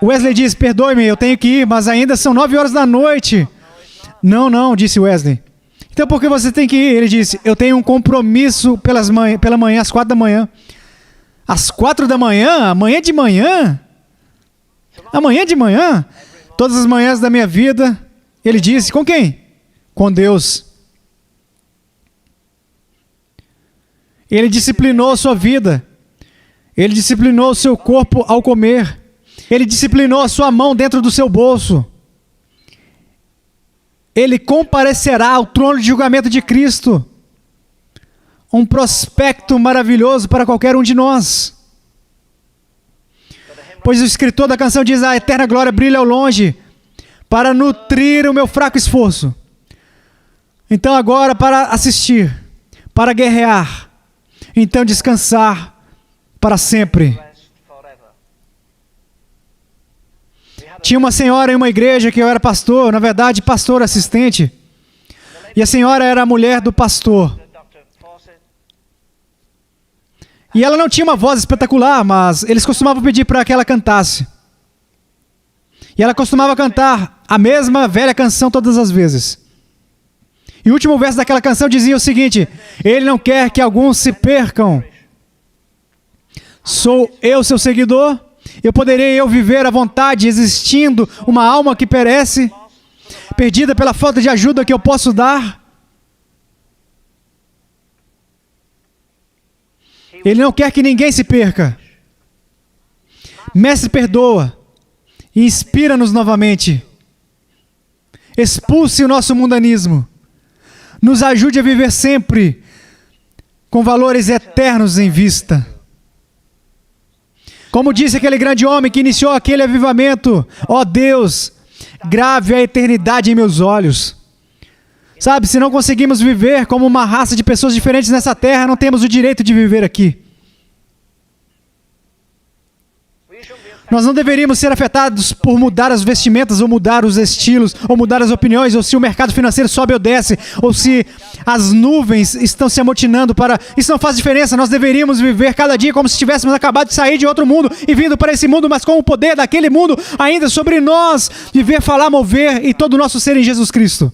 [SPEAKER 1] Wesley disse: perdoe-me, eu tenho que ir, mas ainda são 9 horas da noite. Não, não, disse Wesley. Então por que você tem que ir? Ele disse: eu tenho um compromisso pela manhã, às 4 da manhã. Às 4 da manhã? Amanhã de manhã? Amanhã de manhã? Todas as manhãs da minha vida. Ele disse: com quem? Com Deus. Ele disciplinou a sua vida. Ele disciplinou o seu corpo ao comer. Ele disciplinou a sua mão dentro do seu bolso. Ele comparecerá ao trono de julgamento de Cristo. Um prospecto maravilhoso para qualquer um de nós. Pois o escritor da canção diz: a eterna glória brilha ao longe, para nutrir o meu fraco esforço. Então agora para assistir, para guerrear, então descansar para sempre. Tinha uma senhora em uma igreja que eu era pastor, na verdade pastor assistente, e a senhora era a mulher do pastor. E ela não tinha uma voz espetacular, mas eles costumavam pedir para que ela cantasse. E ela costumava cantar a mesma velha canção todas as vezes. E o último verso daquela canção dizia o seguinte: Ele não quer que alguns se percam. Sou eu seu seguidor? Poderei viver à vontade, existindo uma alma que perece, perdida pela falta de ajuda que eu posso dar? Ele não quer que ninguém se perca. Mestre, perdoa e inspira-nos novamente. Expulse o nosso mundanismo. Nos ajude a viver sempre com valores eternos em vista. Como disse aquele grande homem que iniciou aquele avivamento: ó Deus, grave a eternidade em meus olhos. Sabe, se não conseguimos viver como uma raça de pessoas diferentes nessa terra, não temos o direito de viver aqui. Nós não deveríamos ser afetados por mudar as vestimentas, ou mudar os estilos, ou mudar as opiniões, ou se o mercado financeiro sobe ou desce, ou se as nuvens estão se amotinando para... Isso não faz diferença. Nós deveríamos viver cada dia como se tivéssemos acabado de sair de outro mundo e vindo para esse mundo, mas com o poder daquele mundo ainda sobre nós, viver, falar, mover e todo o nosso ser em Jesus Cristo.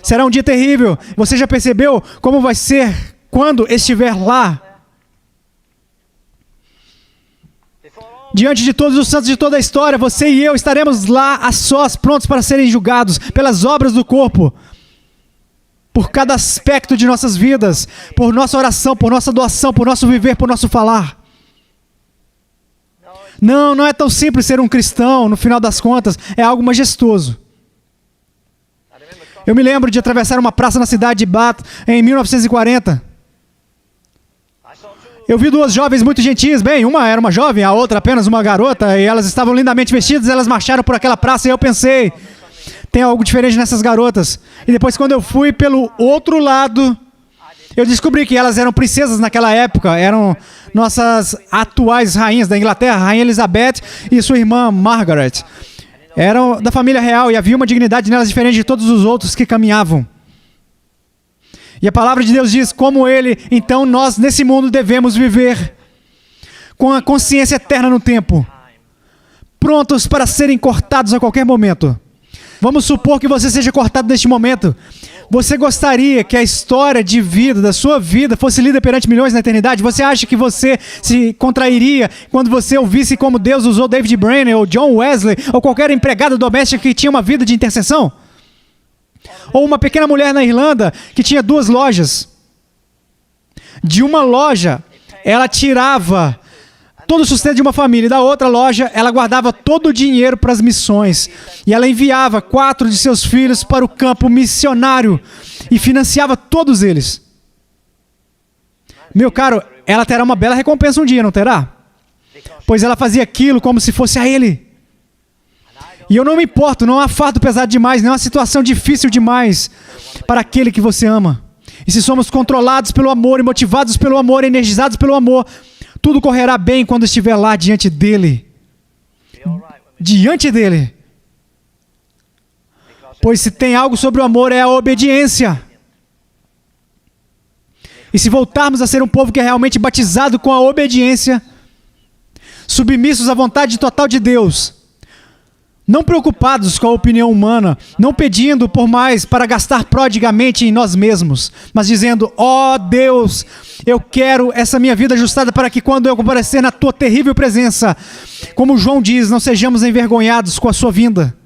[SPEAKER 1] Será um dia terrível. Você já percebeu como vai ser quando estiver lá? Diante de todos os santos de toda a história, você e eu estaremos lá a sós, prontos para serem julgados pelas obras do corpo, por cada aspecto de nossas vidas, por nossa oração, por nossa doação, por nosso viver, por nosso falar. Não é tão simples ser um cristão, no final das contas, é algo majestoso. Eu me lembro de atravessar uma praça na cidade de Bath em 1940. Eu vi 2 jovens muito gentis. Bem, uma era uma jovem, a outra apenas uma garota, e elas estavam lindamente vestidas, elas marcharam por aquela praça e eu pensei, tem algo diferente nessas garotas. E depois, quando eu fui pelo outro lado, eu descobri que elas eram princesas naquela época, eram nossas atuais rainhas da Inglaterra, a Rainha Elizabeth e sua irmã Margaret. Eram da família real e havia uma dignidade nelas diferente de todos os outros que caminhavam. E a palavra de Deus diz como ele, então nós nesse mundo devemos viver com a consciência eterna no tempo, prontos para serem cortados a qualquer momento. Vamos supor que você seja cortado neste momento. Você gostaria que a história de vida, da sua vida, fosse lida perante milhões na eternidade? Você acha que você se contrairia quando você ouvisse como Deus usou David Brainerd ou John Wesley ou qualquer empregada doméstica que tinha uma vida de intercessão? Ou uma pequena mulher na Irlanda que tinha 2 lojas. De uma loja, ela tirava todo o sustento de uma família. E da outra loja, ela guardava todo o dinheiro para as missões. E ela enviava 4 de seus filhos para o campo missionário. E financiava todos eles. Meu caro, ela terá uma bela recompensa um dia, não terá? Pois ela fazia aquilo como se fosse a ele. E eu não me importo, não há fardo pesado demais, não há situação difícil demais para aquele que você ama. E se somos controlados pelo amor, e motivados pelo amor, energizados pelo amor, tudo correrá bem quando estiver lá diante dele. Diante dele. Pois se tem algo sobre o amor, é a obediência. E se voltarmos a ser um povo que é realmente batizado com a obediência, submissos à vontade total de Deus, não preocupados com a opinião humana, não pedindo por mais para gastar prodigamente em nós mesmos, mas dizendo: ó Deus, eu quero essa minha vida ajustada para que quando eu comparecer na tua terrível presença, como João diz, não sejamos envergonhados com a sua vinda.